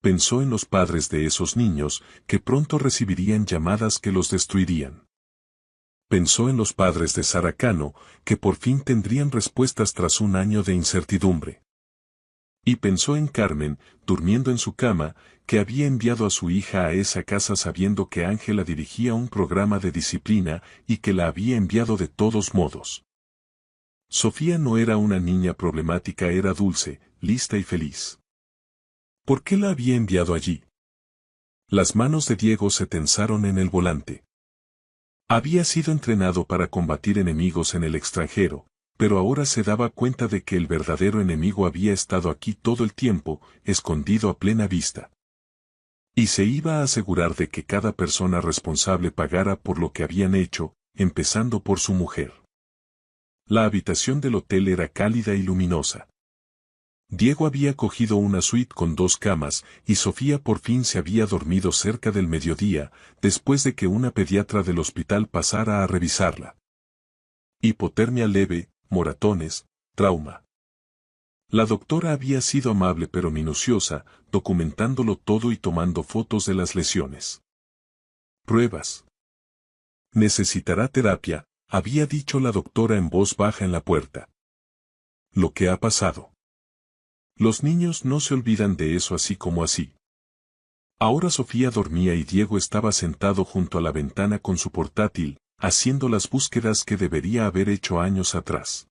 Pensó en los padres de esos niños, que pronto recibirían llamadas que los destruirían. Pensó en los padres de Sara Cano, que por fin tendrían respuestas tras un año de incertidumbre. Y pensó en Carmen, durmiendo en su cama, que había enviado a su hija a esa casa sabiendo que Ángela dirigía un programa de disciplina y que la había enviado de todos modos. Sofía no era una niña problemática, era dulce, lista y feliz. ¿Por qué la había enviado allí? Las manos de Diego se tensaron en el volante. Había sido entrenado para combatir enemigos en el extranjero, pero ahora se daba cuenta de que el verdadero enemigo había estado aquí todo el tiempo, escondido a plena vista. Y se iba a asegurar de que cada persona responsable pagara por lo que habían hecho, empezando por su mujer. La habitación del hotel era cálida y luminosa. Diego había cogido una suite con 2 camas, y Sofía por fin se había dormido cerca del mediodía, después de que una pediatra del hospital pasara a revisarla. Hipotermia leve, moratones, trauma. La doctora había sido amable pero minuciosa, documentándolo todo y tomando fotos de las lesiones. Pruebas. Necesitará terapia, había dicho la doctora en voz baja en la puerta. Lo que ha pasado. Los niños no se olvidan de eso así como así. Ahora Sofía dormía y Diego estaba sentado junto a la ventana con su portátil, haciendo las búsquedas que debería haber hecho años atrás.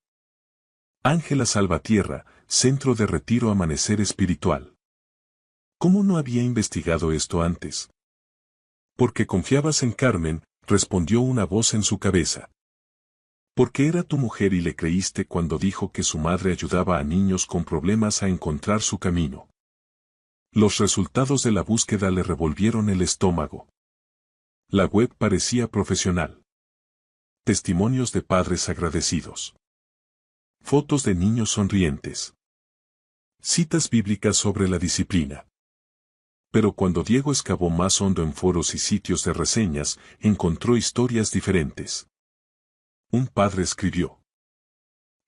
Ángela Salvatierra, Centro de Retiro Amanecer Espiritual. ¿Cómo no había investigado esto antes? Porque confiabas en Carmen, respondió una voz en su cabeza. Porque era tu mujer y le creíste cuando dijo que su madre ayudaba a niños con problemas a encontrar su camino. Los resultados de la búsqueda le revolvieron el estómago. La web parecía profesional. Testimonios de padres agradecidos. Fotos de niños sonrientes. Citas bíblicas sobre la disciplina. Pero cuando Diego excavó más hondo en foros y sitios de reseñas, encontró historias diferentes. Un padre escribió: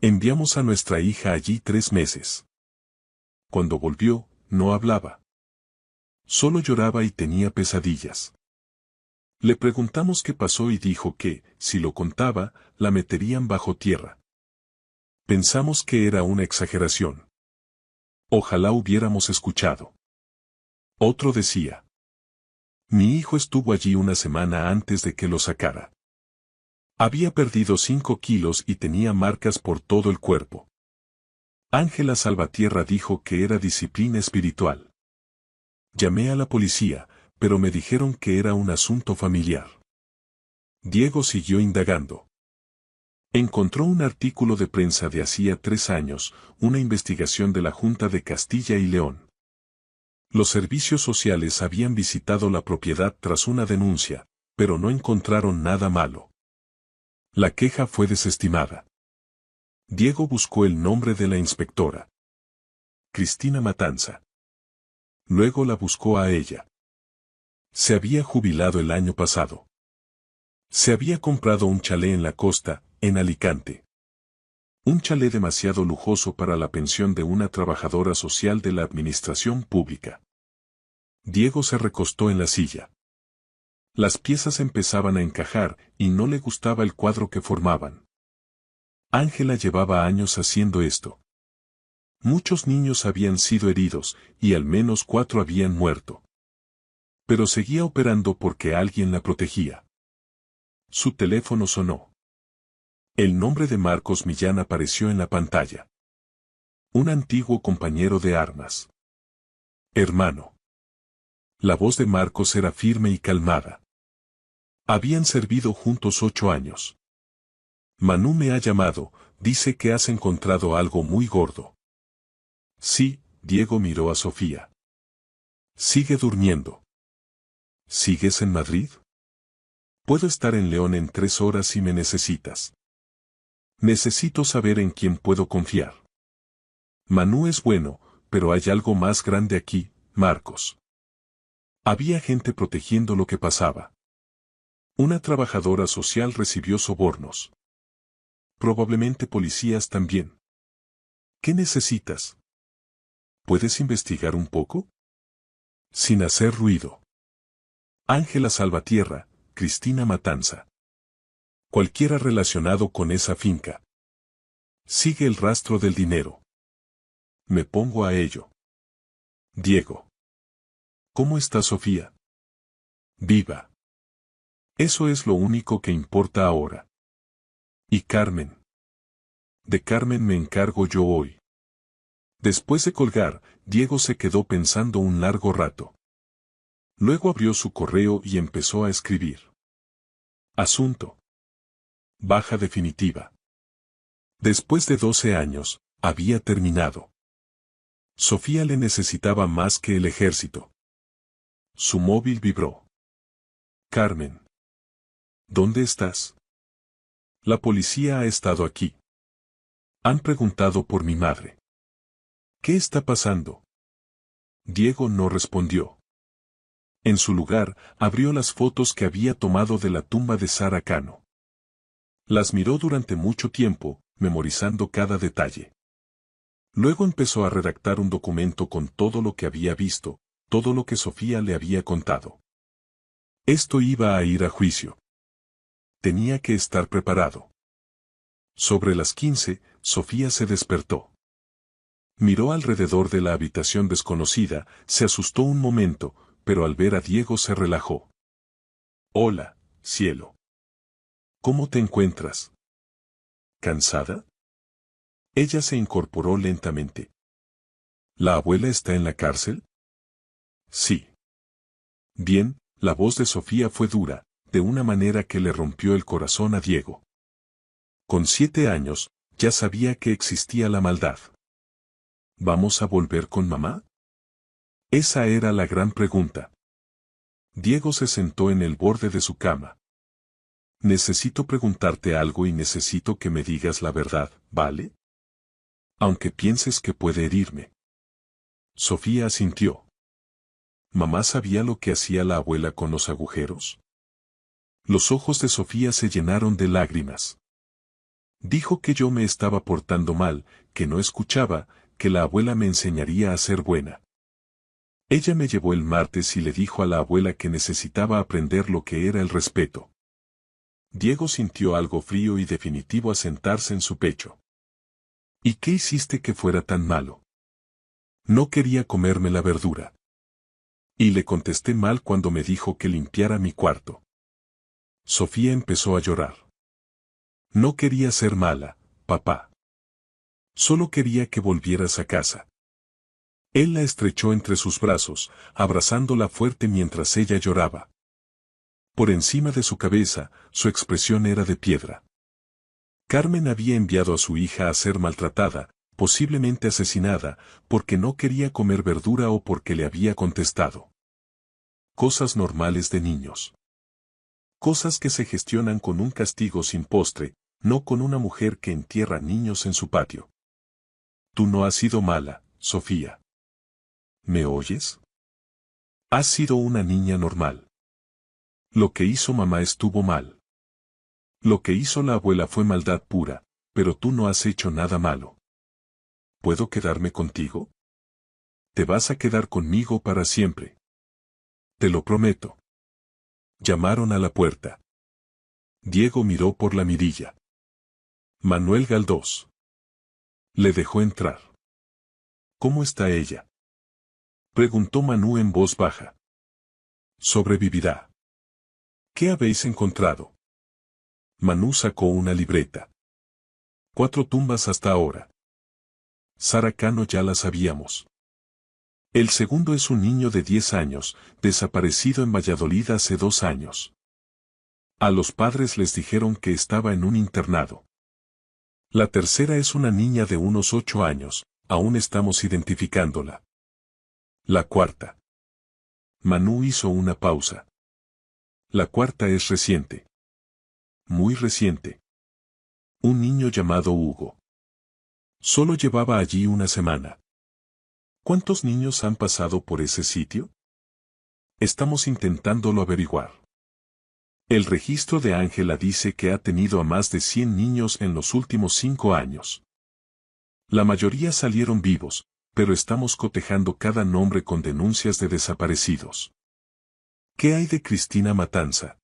enviamos a nuestra hija allí 3 meses. Cuando volvió, no hablaba. Solo lloraba y tenía pesadillas. Le preguntamos qué pasó y dijo que, si lo contaba, la meterían bajo tierra. Pensamos que era una exageración. Ojalá hubiéramos escuchado. Otro decía: mi hijo estuvo allí una semana antes de que lo sacara. Había perdido 5 kilos y tenía marcas por todo el cuerpo. Ángela Salvatierra dijo que era disciplina espiritual. Llamé a la policía, pero me dijeron que era un asunto familiar. Diego siguió indagando. Encontró un artículo de prensa de hacía 3 años, una investigación de la Junta de Castilla y León. Los servicios sociales habían visitado la propiedad tras una denuncia, pero no encontraron nada malo. La queja fue desestimada. Diego buscó el nombre de la inspectora: Cristina Matanza. Luego la buscó a ella. Se había jubilado el año pasado. Se había comprado un chalet en la costa, en Alicante. Un chalet demasiado lujoso para la pensión de una trabajadora social de la administración pública. Diego se recostó en la silla. Las piezas empezaban a encajar y no le gustaba el cuadro que formaban. Ángela llevaba años haciendo esto. Muchos niños habían sido heridos y al menos 4 habían muerto. Pero seguía operando porque alguien la protegía. Su teléfono sonó. El nombre de Marcos Millán apareció en la pantalla. Un antiguo compañero de armas. Hermano. La voz de Marcos era firme y calmada. Habían servido juntos 8 años. Manu me ha llamado, dice que has encontrado algo muy gordo. Sí, Diego miró a Sofía. Sigue durmiendo. ¿Sigues en Madrid? Puedo estar en León en 3 horas si me necesitas. Necesito saber en quién puedo confiar. Manu es bueno, pero hay algo más grande aquí, Marcos. Había gente protegiendo lo que pasaba. Una trabajadora social recibió sobornos. Probablemente policías también. ¿Qué necesitas? ¿Puedes investigar un poco? Sin hacer ruido. Ángela Salvatierra, Cristina Matanza. Cualquiera relacionado con esa finca. Sigue el rastro del dinero. Me pongo a ello. Diego. ¿Cómo está Sofía? Viva. Eso es lo único que importa ahora. ¿Y Carmen? De Carmen me encargo yo hoy. Después de colgar, Diego se quedó pensando un largo rato. Luego abrió su correo y empezó a escribir. Asunto. Baja definitiva. Después de 12 años, había terminado. Sofía le necesitaba más que el ejército. Su móvil vibró. Carmen. ¿Dónde estás? La policía ha estado aquí. Han preguntado por mi madre. ¿Qué está pasando? Diego no respondió. En su lugar, abrió las fotos que había tomado de la tumba de Sara Cano. Las miró durante mucho tiempo, memorizando cada detalle. Luego empezó a redactar un documento con todo lo que había visto, todo lo que Sofía le había contado. Esto iba a ir a juicio. Tenía que estar preparado. Sobre las 15, Sofía se despertó. Miró alrededor de la habitación desconocida, se asustó un momento, pero al ver a Diego se relajó. Hola, cielo. ¿Cómo te encuentras? ¿Cansada? Ella se incorporó lentamente. ¿La abuela está en la cárcel? Sí. Bien, la voz de Sofía fue dura, de una manera que le rompió el corazón a Diego. Con 7 años, ya sabía que existía la maldad. ¿Vamos a volver con mamá? Esa era la gran pregunta. Diego se sentó en el borde de su cama. Necesito preguntarte algo y necesito que me digas la verdad, ¿vale? Aunque pienses que puede herirme. Sofía asintió. ¿Mamá sabía lo que hacía la abuela con los agujeros? Los ojos de Sofía se llenaron de lágrimas. Dijo que yo me estaba portando mal, que no escuchaba, que la abuela me enseñaría a ser buena. Ella me llevó el martes y le dijo a la abuela que necesitaba aprender lo que era el respeto. Diego sintió algo frío y definitivo asentarse en su pecho. ¿Y qué hiciste que fuera tan malo? No quería comerme la verdura. Y le contesté mal cuando me dijo que limpiara mi cuarto. Sofía empezó a llorar. No quería ser mala, papá. Solo quería que volvieras a casa. Él la estrechó entre sus brazos, abrazándola fuerte mientras ella lloraba. Por encima de su cabeza, su expresión era de piedra. Carmen había enviado a su hija a ser maltratada, posiblemente asesinada, porque no quería comer verdura o porque le había contestado. Cosas normales de niños. Cosas que se gestionan con un castigo sin postre, no con una mujer que entierra niños en su patio. Tú no has sido mala, Sofía. ¿Me oyes? Has sido una niña normal. Lo que hizo mamá estuvo mal. Lo que hizo la abuela fue maldad pura, pero tú no has hecho nada malo. ¿Puedo quedarme contigo? Te vas a quedar conmigo para siempre. Te lo prometo. Llamaron a la puerta. Diego miró por la mirilla. Manuel Galdós. Le dejó entrar. ¿Cómo está ella? Preguntó Manú en voz baja. Sobrevivirá. ¿Qué habéis encontrado? Manú sacó una libreta. 4 tumbas hasta ahora. Sara Cano ya la sabíamos. El segundo es un niño de 10 años, desaparecido en Valladolid hace 2 años. A los padres les dijeron que estaba en un internado. La tercera es una niña de unos 8 años, aún estamos identificándola. La cuarta. Manú hizo una pausa. La cuarta es reciente. Muy reciente. Un niño llamado Hugo. Solo llevaba allí una semana. ¿Cuántos niños han pasado por ese sitio? Estamos intentándolo averiguar. El registro de Ángela dice que ha tenido a más de 100 niños en los últimos 5 años. La mayoría salieron vivos, pero estamos cotejando cada nombre con denuncias de desaparecidos. ¿Qué hay de Cristina Matanza?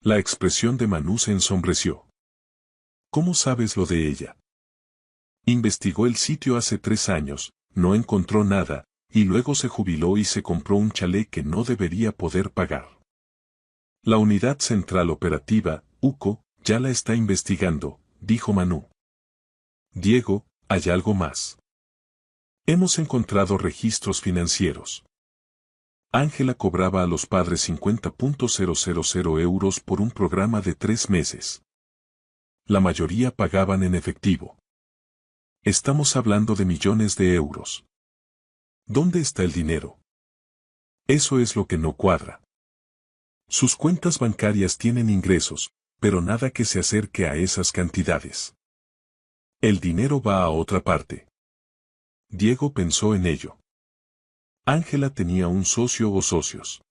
La expresión de Manú se ensombreció. ¿Cómo sabes lo de ella? Investigó el sitio hace 3 años, no encontró nada, y luego se jubiló y se compró un chalet que no debería poder pagar. La Unidad Central Operativa, UCO, ya la está investigando, dijo Manú. Diego, ¿hay algo más? Hemos encontrado registros financieros. Ángela cobraba a los padres 50.000 euros por un programa de 3 meses. La mayoría pagaban en efectivo. Estamos hablando de millones de euros. ¿Dónde está el dinero? Eso es lo que no cuadra. Sus cuentas bancarias tienen ingresos, pero nada que se acerque a esas cantidades. El dinero va a otra parte. Diego pensó en ello. Ángela tenía un socio o socios.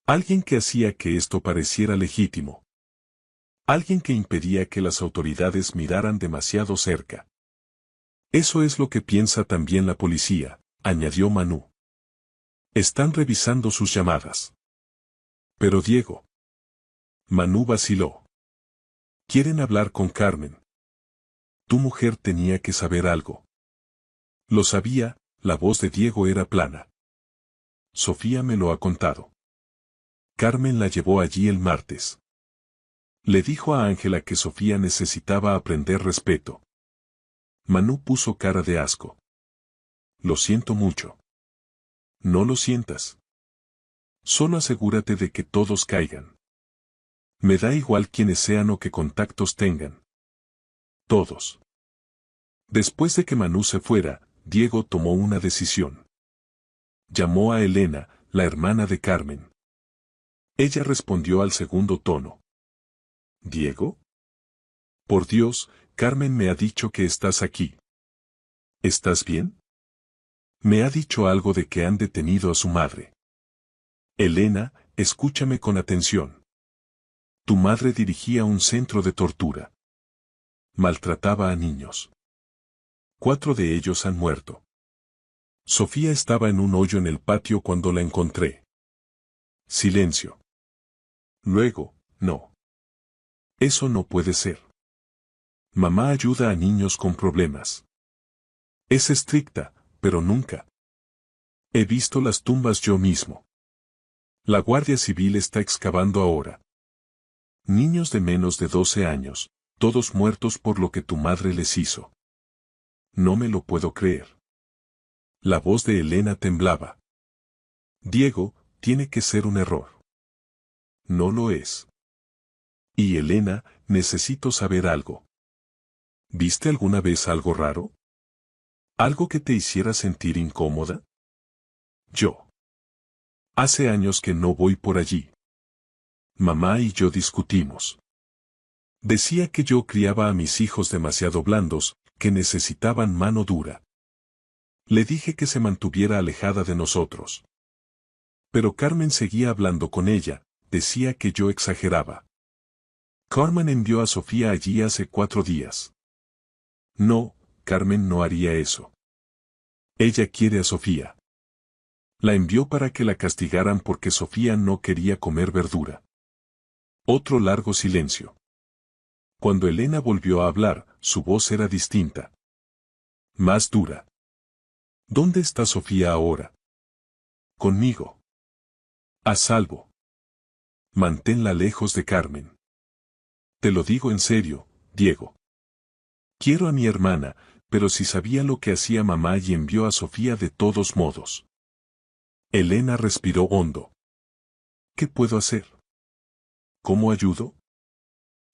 Alguien que hacía que esto pareciera legítimo. Alguien que impedía que las autoridades miraran demasiado cerca. Eso es lo que piensa también la policía, añadió Manú. Están revisando sus llamadas. Pero Diego. Manú vaciló. Quieren hablar con Carmen. Tu mujer tenía que saber algo. Lo sabía, la voz de Diego era plana. Sofía me lo ha contado. Carmen la llevó allí el martes. Le dijo a Ángela que Sofía necesitaba aprender respeto. Manú puso cara de asco. Lo siento mucho. No lo sientas. Solo asegúrate de que todos caigan. Me da igual quiénes sean o qué contactos tengan. Todos. Después de que Manú se fuera, Diego tomó una decisión. Llamó a Elena, la hermana de Carmen. Ella respondió al segundo tono. ¿Diego? Por Dios, Carmen me ha dicho que estás aquí. ¿Estás bien? Me ha dicho algo de que han detenido a su madre. Elena, escúchame con atención. Tu madre dirigía un centro de tortura. Maltrataba a niños. 4 de ellos han muerto. Sofía estaba en un hoyo en el patio cuando la encontré. Silencio. Luego, no. Eso no puede ser. Mamá ayuda a niños con problemas. Es estricta, pero nunca. He visto las tumbas yo mismo. La Guardia Civil está excavando ahora. Niños de menos de 12 años, todos muertos por lo que tu madre les hizo. No me lo puedo creer. La voz de Elena temblaba. Diego, tiene que ser un error. No lo es. Y Elena, necesito saber algo. ¿Viste alguna vez algo raro? ¿Algo que te hiciera sentir incómoda? Yo. Hace años que no voy por allí. Mamá y yo discutimos. Decía que yo criaba a mis hijos demasiado blandos, que necesitaban mano dura. Le dije que se mantuviera alejada de nosotros. Pero Carmen seguía hablando con ella, decía que yo exageraba. Carmen envió a Sofía allí hace 4 días. No, Carmen no haría eso. Ella quiere a Sofía. La envió para que la castigaran porque Sofía no quería comer verdura. Otro largo silencio. Cuando Elena volvió a hablar, su voz era distinta. Más dura. ¿Dónde está Sofía ahora? Conmigo. A salvo. Manténla lejos de Carmen. Te lo digo en serio, Diego. Quiero a mi hermana, pero si sabía lo que hacía mamá y envió a Sofía de todos modos. Elena respiró hondo. ¿Qué puedo hacer? ¿Cómo ayudo?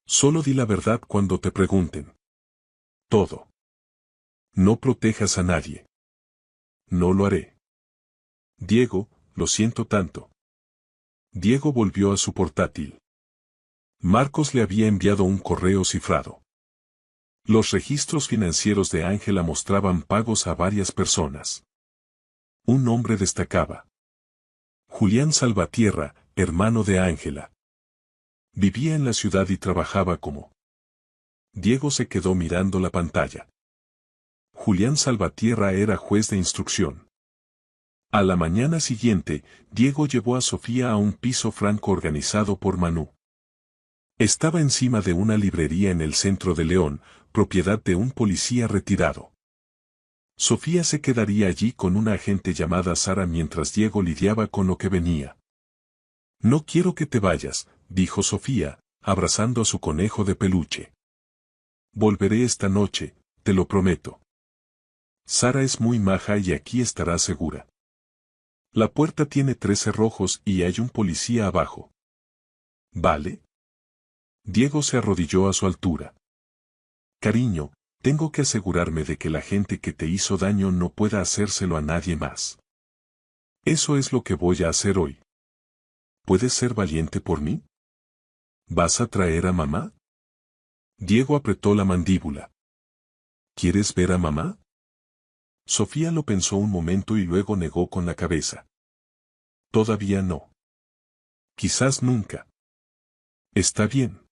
Solo di la verdad cuando te pregunten. Todo. No protejas a nadie. No lo haré. Diego, lo siento tanto. Diego volvió a su portátil. Marcos le había enviado un correo cifrado. Los registros financieros de Ángela mostraban pagos a varias personas. Un nombre destacaba. Julián Salvatierra, hermano de Ángela. Vivía en la ciudad y trabajaba como. Diego se quedó mirando la pantalla. Julián Salvatierra era juez de instrucción. A la mañana siguiente, Diego llevó a Sofía a un piso franco organizado por Manu. Estaba encima de una librería en el centro de León, propiedad de un policía retirado. Sofía se quedaría allí con una agente llamada Sara mientras Diego lidiaba con lo que venía. No quiero que te vayas, dijo Sofía, abrazando a su conejo de peluche. Volveré esta noche, te lo prometo. Sara es muy maja y aquí estará segura. La puerta tiene 3 cerrojos y hay un policía abajo. ¿Vale? Diego se arrodilló a su altura. Cariño, tengo que asegurarme de que la gente que te hizo daño no pueda hacérselo a nadie más. Eso es lo que voy a hacer hoy. ¿Puedes ser valiente por mí? ¿Vas a traer a mamá? Diego apretó la mandíbula. ¿Quieres ver a mamá? Sofía lo pensó un momento y luego negó con la cabeza. Todavía no. Quizás nunca. Está bien.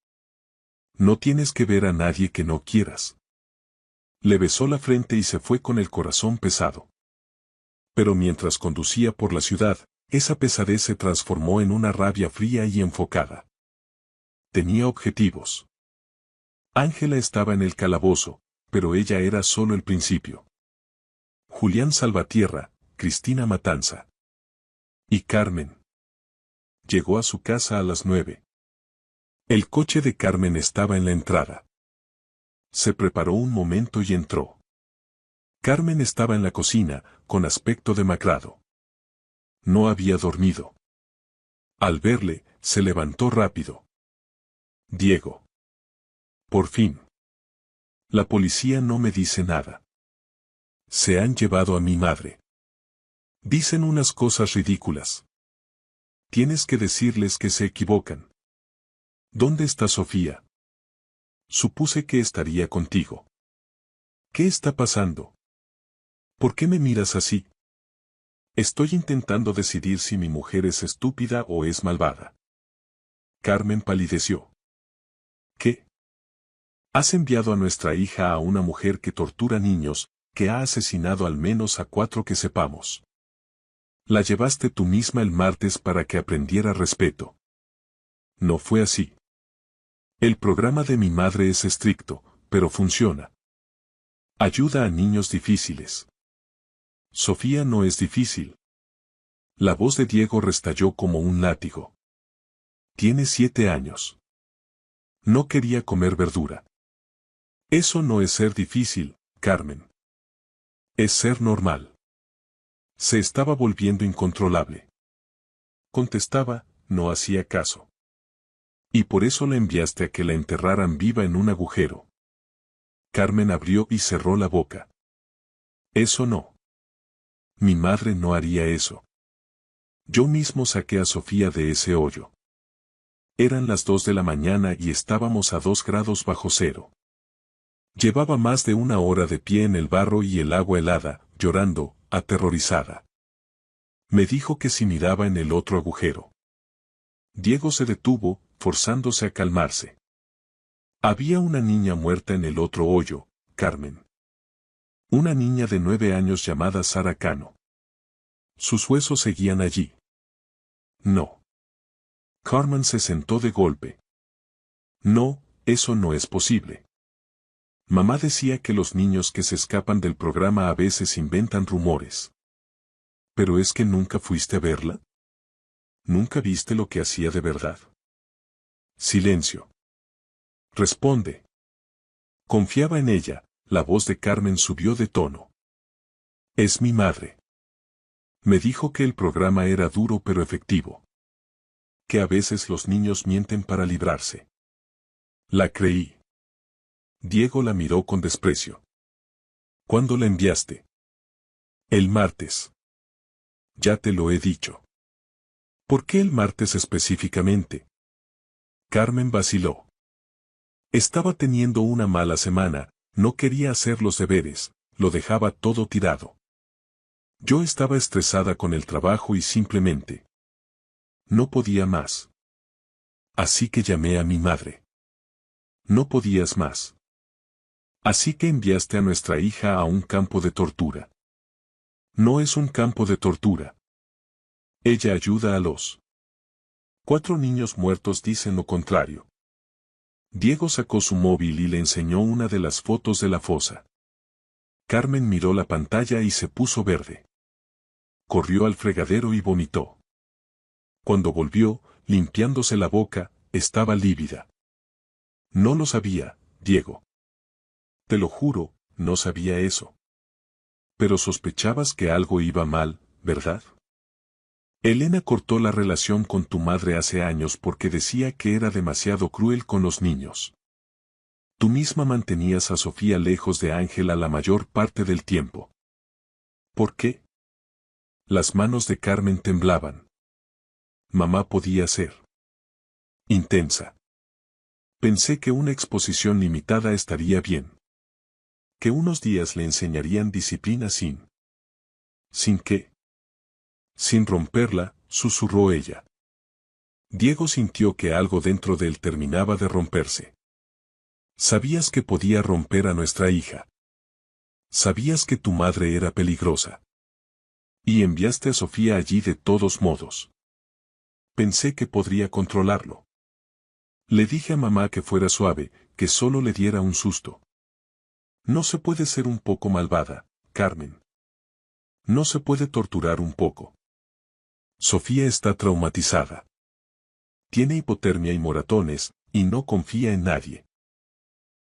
No tienes que ver a nadie que no quieras. Le besó la frente y se fue con el corazón pesado. Pero mientras conducía por la ciudad, esa pesadez se transformó en una rabia fría y enfocada. Tenía objetivos. Ángela estaba en el calabozo, pero ella era solo el principio. Julián Salvatierra, Cristina Matanza. Y Carmen. Llegó a su casa a las 9. El coche de Carmen estaba en la entrada. Se preparó un momento y entró. Carmen estaba en la cocina, con aspecto demacrado. No había dormido. Al verle, se levantó rápido. Diego. Por fin. La policía no me dice nada. Se han llevado a mi madre. Dicen unas cosas ridículas. Tienes que decirles que se equivocan. ¿Dónde está Sofía? Supuse que estaría contigo. ¿Qué está pasando? ¿Por qué me miras así? Estoy intentando decidir si mi mujer es estúpida o es malvada. Carmen palideció. ¿Qué? Has enviado a nuestra hija a una mujer que tortura niños, que ha asesinado al menos a 4 que sepamos. La llevaste tú misma el martes para que aprendiera respeto. No fue así. El programa de mi madre es estricto, pero funciona. Ayuda a niños difíciles. Sofía no es difícil. La voz de Diego restalló como un látigo. Tiene 7 años. No quería comer verdura. Eso no es ser difícil, Carmen. Es ser normal. Se estaba volviendo incontrolable. Contestaba, no hacía caso. Y por eso la enviaste a que la enterraran viva en un agujero. Carmen abrió y cerró la boca. Eso no. Mi madre no haría eso. Yo mismo saqué a Sofía de ese hoyo. Eran las 2 de la mañana y estábamos a 2 grados bajo cero. Llevaba más de 1 hora de pie en el barro y el agua helada, llorando, aterrorizada. Me dijo que si miraba en el otro agujero. Diego se detuvo, forzándose a calmarse. Había una niña muerta en el otro hoyo, Carmen. Una niña de 9 años llamada Sara Cano. Sus huesos seguían allí. No. Carmen se sentó de golpe. No, eso no es posible. Mamá decía que los niños que se escapan del programa a veces inventan rumores. ¿Pero es que nunca fuiste a verla? ¿Nunca viste lo que hacía de verdad? Silencio. Responde. Confiaba en ella, la voz de Carmen subió de tono. Es mi madre. Me dijo que el programa era duro pero efectivo. Que a veces los niños mienten para librarse. La creí. Diego la miró con desprecio. ¿Cuándo la enviaste? El martes. Ya te lo he dicho. ¿Por qué el martes específicamente? Carmen vaciló. Estaba teniendo una mala semana, no quería hacer los deberes, lo dejaba todo tirado. Yo estaba estresada con el trabajo y simplemente no podía más. Así que llamé a mi madre. No podías más. Así que enviaste a nuestra hija a un campo de tortura. No es un campo de tortura. Ella ayuda a los 4 niños muertos dicen lo contrario. Diego sacó su móvil y le enseñó una de las fotos de la fosa. Carmen miró la pantalla y se puso verde. Corrió al fregadero y vomitó. Cuando volvió, limpiándose la boca, estaba lívida. No lo sabía, Diego. Te lo juro, no sabía eso. Pero sospechabas que algo iba mal, ¿verdad? Elena cortó la relación con tu madre hace años porque decía que era demasiado cruel con los niños. Tú misma mantenías a Sofía lejos de Ángela la mayor parte del tiempo. ¿Por qué? Las manos de Carmen temblaban. Mamá podía ser intensa. Pensé que una exposición limitada estaría bien. Que unos días le enseñarían disciplina ¿Sin qué? Sin romperla, susurró ella. Diego sintió que algo dentro de él terminaba de romperse. Sabías que podía romper a nuestra hija. Sabías que tu madre era peligrosa. Y enviaste a Sofía allí de todos modos. Pensé que podría controlarlo. Le dije a mamá que fuera suave, que solo le diera un susto. No se puede ser un poco malvada, Carmen. No se puede torturar un poco. Sofía está traumatizada. Tiene hipotermia y moratones, y no confía en nadie.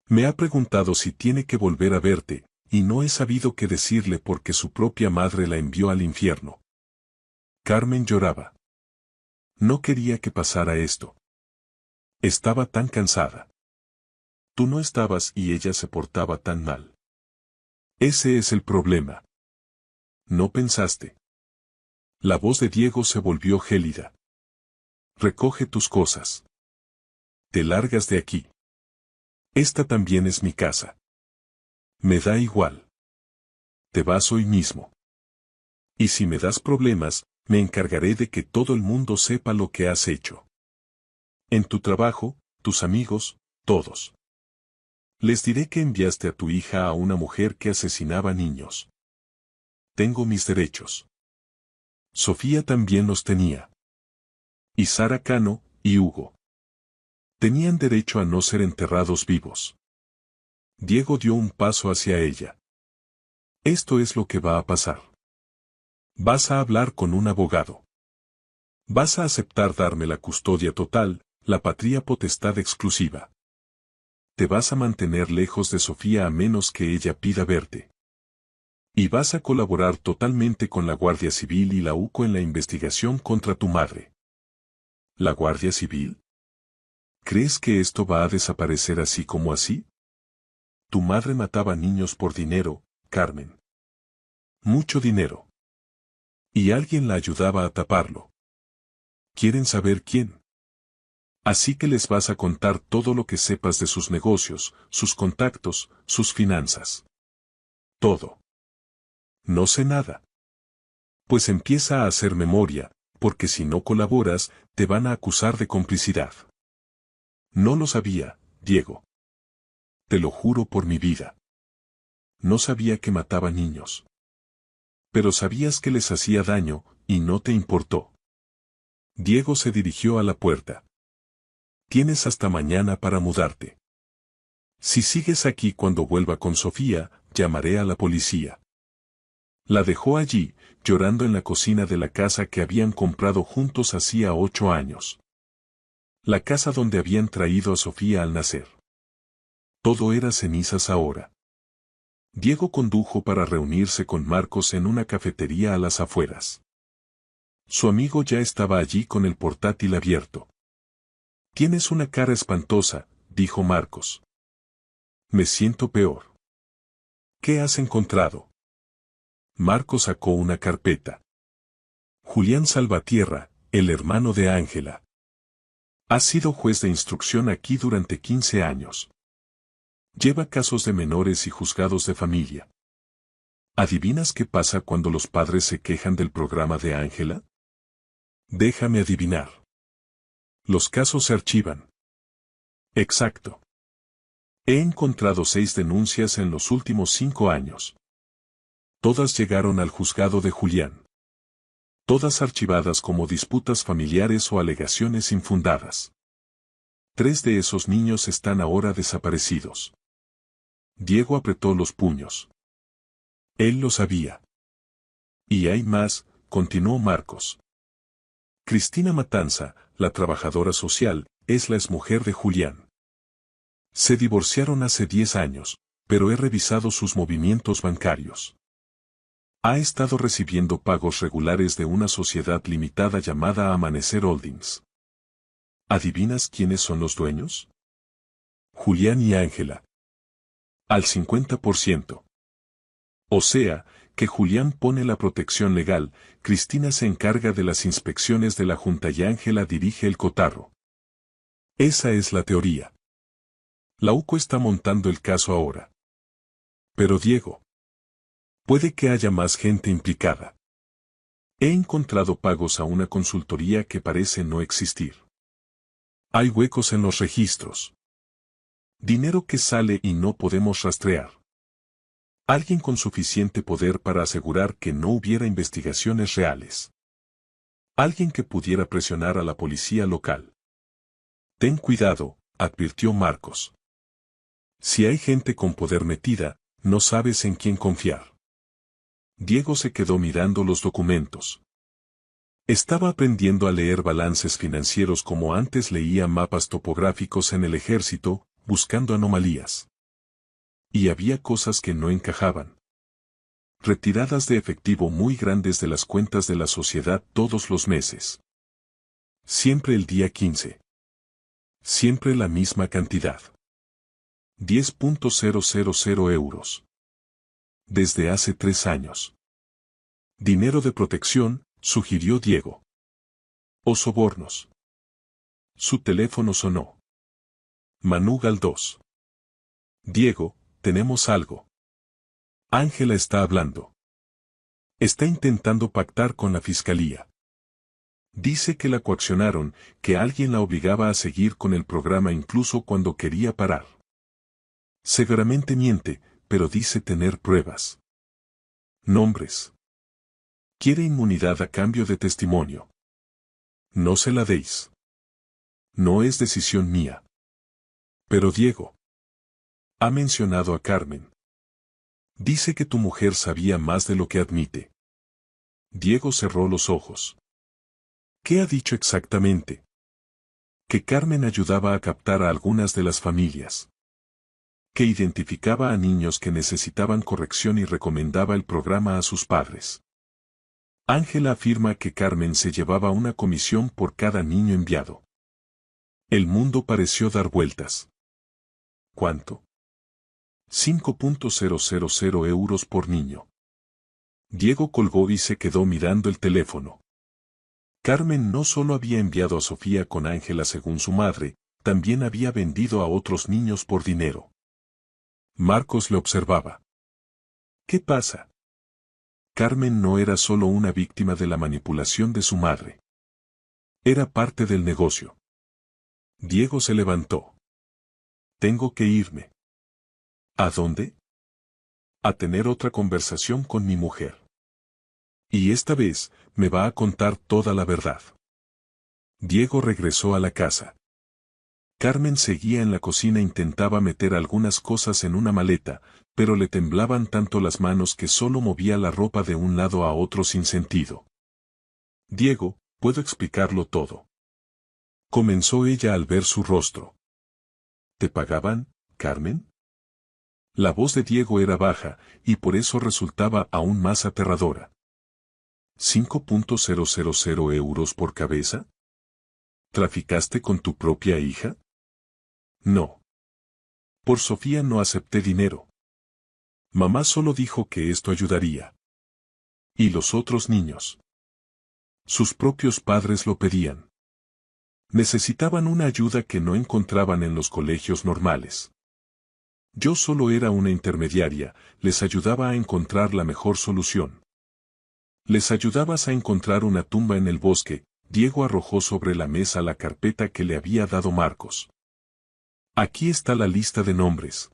Me ha preguntado si tiene que volver a verte, y no he sabido qué decirle porque su propia madre la envió al infierno. Carmen lloraba. No quería que pasara esto. Estaba tan cansada. Tú no estabas y ella se portaba tan mal. Ese es el problema. ¿No pensaste? La voz de Diego se volvió gélida. Recoge tus cosas. Te largas de aquí. Esta también es mi casa. Me da igual. Te vas hoy mismo. Y si me das problemas, me encargaré de que todo el mundo sepa lo que has hecho. En tu trabajo, tus amigos, todos. Les diré que enviaste a tu hija a una mujer que asesinaba niños. Tengo mis derechos. Sofía también los tenía. Y Sara Cano, y Hugo. Tenían derecho a no ser enterrados vivos. Diego dio un paso hacia ella. Esto es lo que va a pasar. Vas a hablar con un abogado. Vas a aceptar darme la custodia total, la patria potestad exclusiva. Te vas a mantener lejos de Sofía a menos que ella pida verte. Y vas a colaborar totalmente con la Guardia Civil y la UCO en la investigación contra tu madre. ¿La Guardia Civil? ¿Crees que esto va a desaparecer así como así? Tu madre mataba niños por dinero, Carmen. Mucho dinero. Y alguien la ayudaba a taparlo. ¿Quieren saber quién? Así que les vas a contar todo lo que sepas de sus negocios, sus contactos, sus finanzas. Todo. No sé nada. Pues empieza a hacer memoria, porque si no colaboras, te van a acusar de complicidad. No lo sabía, Diego. Te lo juro por mi vida. No sabía que mataba niños. Pero sabías que les hacía daño, y no te importó. Diego se dirigió a la puerta. Tienes hasta mañana para mudarte. Si sigues aquí cuando vuelva con Sofía, llamaré a la policía. La dejó allí, llorando en la cocina de la casa que habían comprado juntos hacía 8 años. La casa donde habían traído a Sofía al nacer. Todo era cenizas ahora. Diego condujo para reunirse con Marcos en una cafetería a las afueras. Su amigo ya estaba allí con el portátil abierto. Tienes una cara espantosa, dijo Marcos. Me siento peor. ¿Qué has encontrado? Marcos sacó una carpeta. Julián Salvatierra, el hermano de Ángela. Ha sido juez de instrucción aquí durante 15 años. Lleva casos de menores y juzgados de familia. ¿Adivinas qué pasa cuando los padres se quejan del programa de Ángela? Déjame adivinar. Los casos se archivan. Exacto. He encontrado 6 denuncias en los últimos 5 años. Todas llegaron al juzgado de Julián. Todas archivadas como disputas familiares o alegaciones infundadas. 3 de esos niños están ahora desaparecidos. Diego apretó los puños. Él lo sabía. Y hay más, continuó Marcos. Cristina Matanza, la trabajadora social, es la exmujer de Julián. Se divorciaron hace 10 años, pero he revisado sus movimientos bancarios. Ha estado recibiendo pagos regulares de una sociedad limitada llamada Amanecer Holdings. ¿Adivinas quiénes son los dueños? Julián y Ángela. Al 50%. O sea, que Julián pone la protección legal, Cristina se encarga de las inspecciones de la Junta y Ángela dirige el cotarro. Esa es la teoría. La UCO está montando el caso ahora. Pero Diego. Puede que haya más gente implicada. He encontrado pagos a una consultoría que parece no existir. Hay huecos en los registros. Dinero que sale y no podemos rastrear. Alguien con suficiente poder para asegurar que no hubiera investigaciones reales. Alguien que pudiera presionar a la policía local. Ten cuidado, advirtió Marcos. Si hay gente con poder metida, no sabes en quién confiar. Diego se quedó mirando los documentos. Estaba aprendiendo a leer balances financieros como antes leía mapas topográficos en el ejército, buscando anomalías. Y había cosas que no encajaban. Retiradas de efectivo muy grandes de las cuentas de la sociedad todos los meses. Siempre el día 15. Siempre la misma cantidad. 10.000 euros. Desde hace 3 años. Dinero de protección, sugirió Diego. O sobornos. Su teléfono sonó. Manu Galdós. Diego, tenemos algo. Ángela está hablando. Está intentando pactar con la fiscalía. Dice que la coaccionaron, que alguien la obligaba a seguir con el programa incluso cuando quería parar. Seguramente miente, pero dice tener pruebas. Nombres. Quiere inmunidad a cambio de testimonio. No se la deis. No es decisión mía. Pero Diego ha mencionado a Carmen. Dice que tu mujer sabía más de lo que admite. Diego cerró los ojos. ¿Qué ha dicho exactamente? Que Carmen ayudaba a captar a algunas de las familias. Que identificaba a niños que necesitaban corrección y recomendaba el programa a sus padres. Ángela afirma que Carmen se llevaba una comisión por cada niño enviado. El mundo pareció dar vueltas. ¿Cuánto? 5.000 euros por niño. Diego colgó y se quedó mirando el teléfono. Carmen no solo había enviado a Sofía con Ángela según su madre, también había vendido a otros niños por dinero. Marcos le observaba. ¿Qué pasa? Carmen no era solo una víctima de la manipulación de su madre. Era parte del negocio. Diego se levantó. Tengo que irme. ¿A dónde? A tener otra conversación con mi mujer. Y esta vez, me va a contar toda la verdad. Diego regresó a la casa. Carmen seguía en la cocina e intentaba meter algunas cosas en una maleta, pero le temblaban tanto las manos que solo movía la ropa de un lado a otro sin sentido. Diego, puedo explicarlo todo. Comenzó ella al ver su rostro. ¿Te pagaban, Carmen? La voz de Diego era baja, y por eso resultaba aún más aterradora. 5.000 euros por cabeza. ¿Traficaste con tu propia hija? No. Por Sofía no acepté dinero. Mamá solo dijo que esto ayudaría. ¿Y los otros niños? Sus propios padres lo pedían. Necesitaban una ayuda que no encontraban en los colegios normales. Yo solo era una intermediaria, les ayudaba a encontrar la mejor solución. Les ayudabas a encontrar una tumba en el bosque. Diego arrojó sobre la mesa la carpeta que le había dado Marcos. Aquí está la lista de nombres.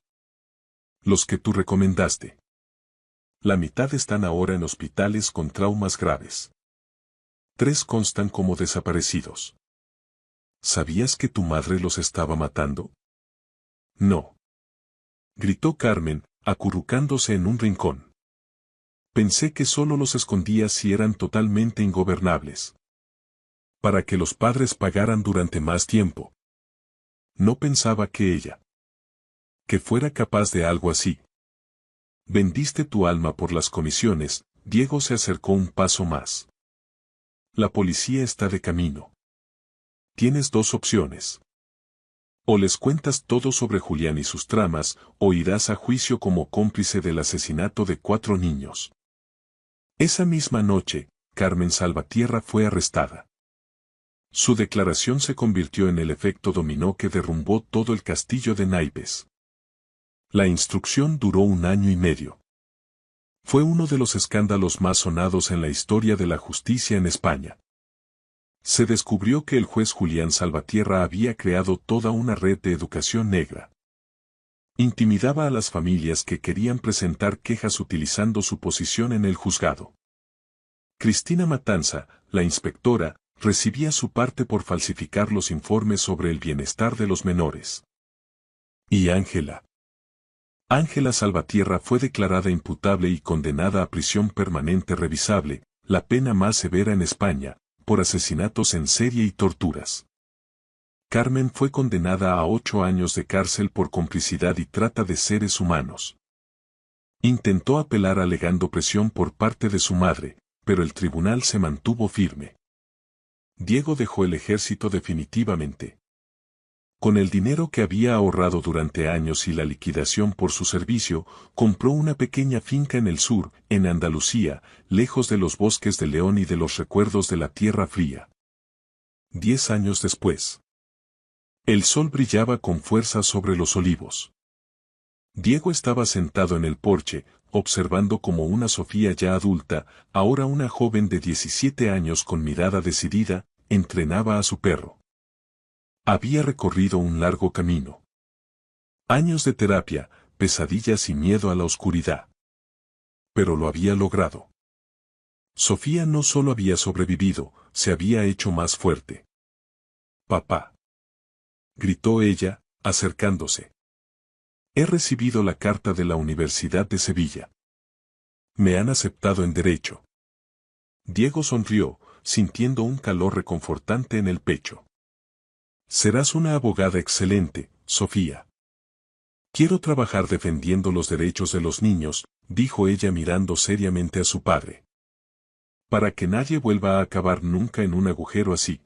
Los que tú recomendaste. La mitad están ahora en hospitales con traumas graves. 3 constan como desaparecidos. ¿Sabías que tu madre los estaba matando? No. Gritó Carmen, acurrucándose en un rincón. Pensé que solo los escondías si eran totalmente ingobernables. Para que los padres pagaran durante más tiempo. No pensaba que ella. Que fuera capaz de algo así. Vendiste tu alma por las comisiones. Diego se acercó un paso más. La policía está de camino. Tienes 2 opciones. O les cuentas todo sobre Julián y sus tramas, o irás a juicio como cómplice del asesinato de 4 niños. Esa misma noche, Carmen Salvatierra fue arrestada. Su declaración se convirtió en el efecto dominó que derrumbó todo el castillo de naipes. La instrucción duró 1 año y medio. Fue uno de los escándalos más sonados en la historia de la justicia en España. Se descubrió que el juez Julián Salvatierra había creado toda una red de educación negra. Intimidaba a las familias que querían presentar quejas utilizando su posición en el juzgado. Cristina Matanza, la inspectora, recibía su parte por falsificar los informes sobre el bienestar de los menores. ¿Y Ángela? Ángela Salvatierra fue declarada imputable y condenada a prisión permanente revisable, la pena más severa en España, por asesinatos en serie y torturas. Carmen fue condenada a 8 años de cárcel por complicidad y trata de seres humanos. Intentó apelar alegando presión por parte de su madre, pero el tribunal se mantuvo firme. Diego dejó el ejército definitivamente. Con el dinero que había ahorrado durante años y la liquidación por su servicio, compró una pequeña finca en el sur, en Andalucía, lejos de los bosques de León y de los recuerdos de la Tierra Fría. 10 años después. El sol brillaba con fuerza sobre los olivos. Diego estaba sentado en el porche, observando como una Sofía ya adulta, ahora una joven de 17 años con mirada decidida, entrenaba a su perro. Había recorrido un largo camino. Años de terapia, pesadillas y miedo a la oscuridad. Pero lo había logrado. Sofía no solo había sobrevivido, se había hecho más fuerte. «Papá», gritó ella, acercándose. «He recibido la carta de la Universidad de Sevilla. Me han aceptado en Derecho». Diego sonrió, sintiendo un calor reconfortante en el pecho. «Serás una abogada excelente, Sofía». «Quiero trabajar defendiendo los derechos de los niños», dijo ella mirando seriamente a su padre. «Para que nadie vuelva a acabar nunca en un agujero así.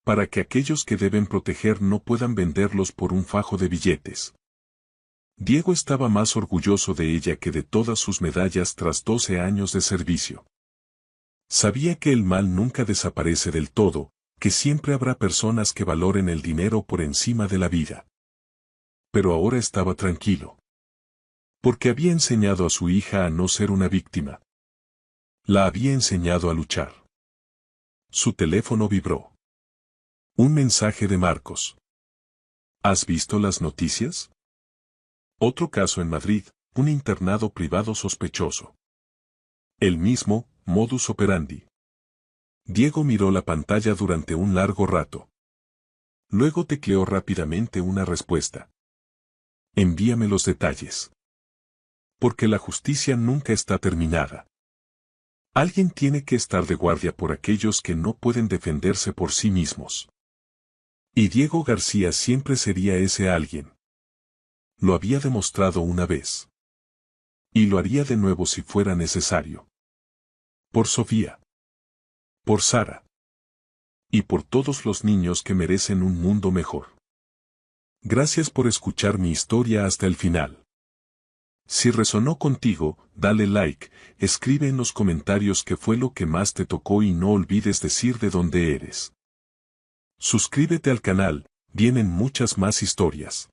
Para que aquellos que deben proteger no puedan venderlos por un fajo de billetes». Diego estaba más orgulloso de ella que de todas sus medallas tras 12 años de servicio. Sabía que el mal nunca desaparece del todo, que siempre habrá personas que valoren el dinero por encima de la vida. Pero ahora estaba tranquilo. Porque había enseñado a su hija a no ser una víctima. La había enseñado a luchar. Su teléfono vibró. Un mensaje de Marcos. ¿Has visto las noticias? Otro caso en Madrid, un internado privado sospechoso. El mismo, modus operandi. Diego miró la pantalla durante un largo rato. Luego tecleó rápidamente una respuesta. Envíame los detalles. Porque la justicia nunca está terminada. Alguien tiene que estar de guardia por aquellos que no pueden defenderse por sí mismos. Y Diego García siempre sería ese alguien. Lo había demostrado una vez. Y lo haría de nuevo si fuera necesario. Por Sofía. Por Sara. Y por todos los niños que merecen un mundo mejor. Gracias por escuchar mi historia hasta el final. Si resonó contigo, dale like, escribe en los comentarios qué fue lo que más te tocó y no olvides decir de dónde eres. Suscríbete al canal, vienen muchas más historias.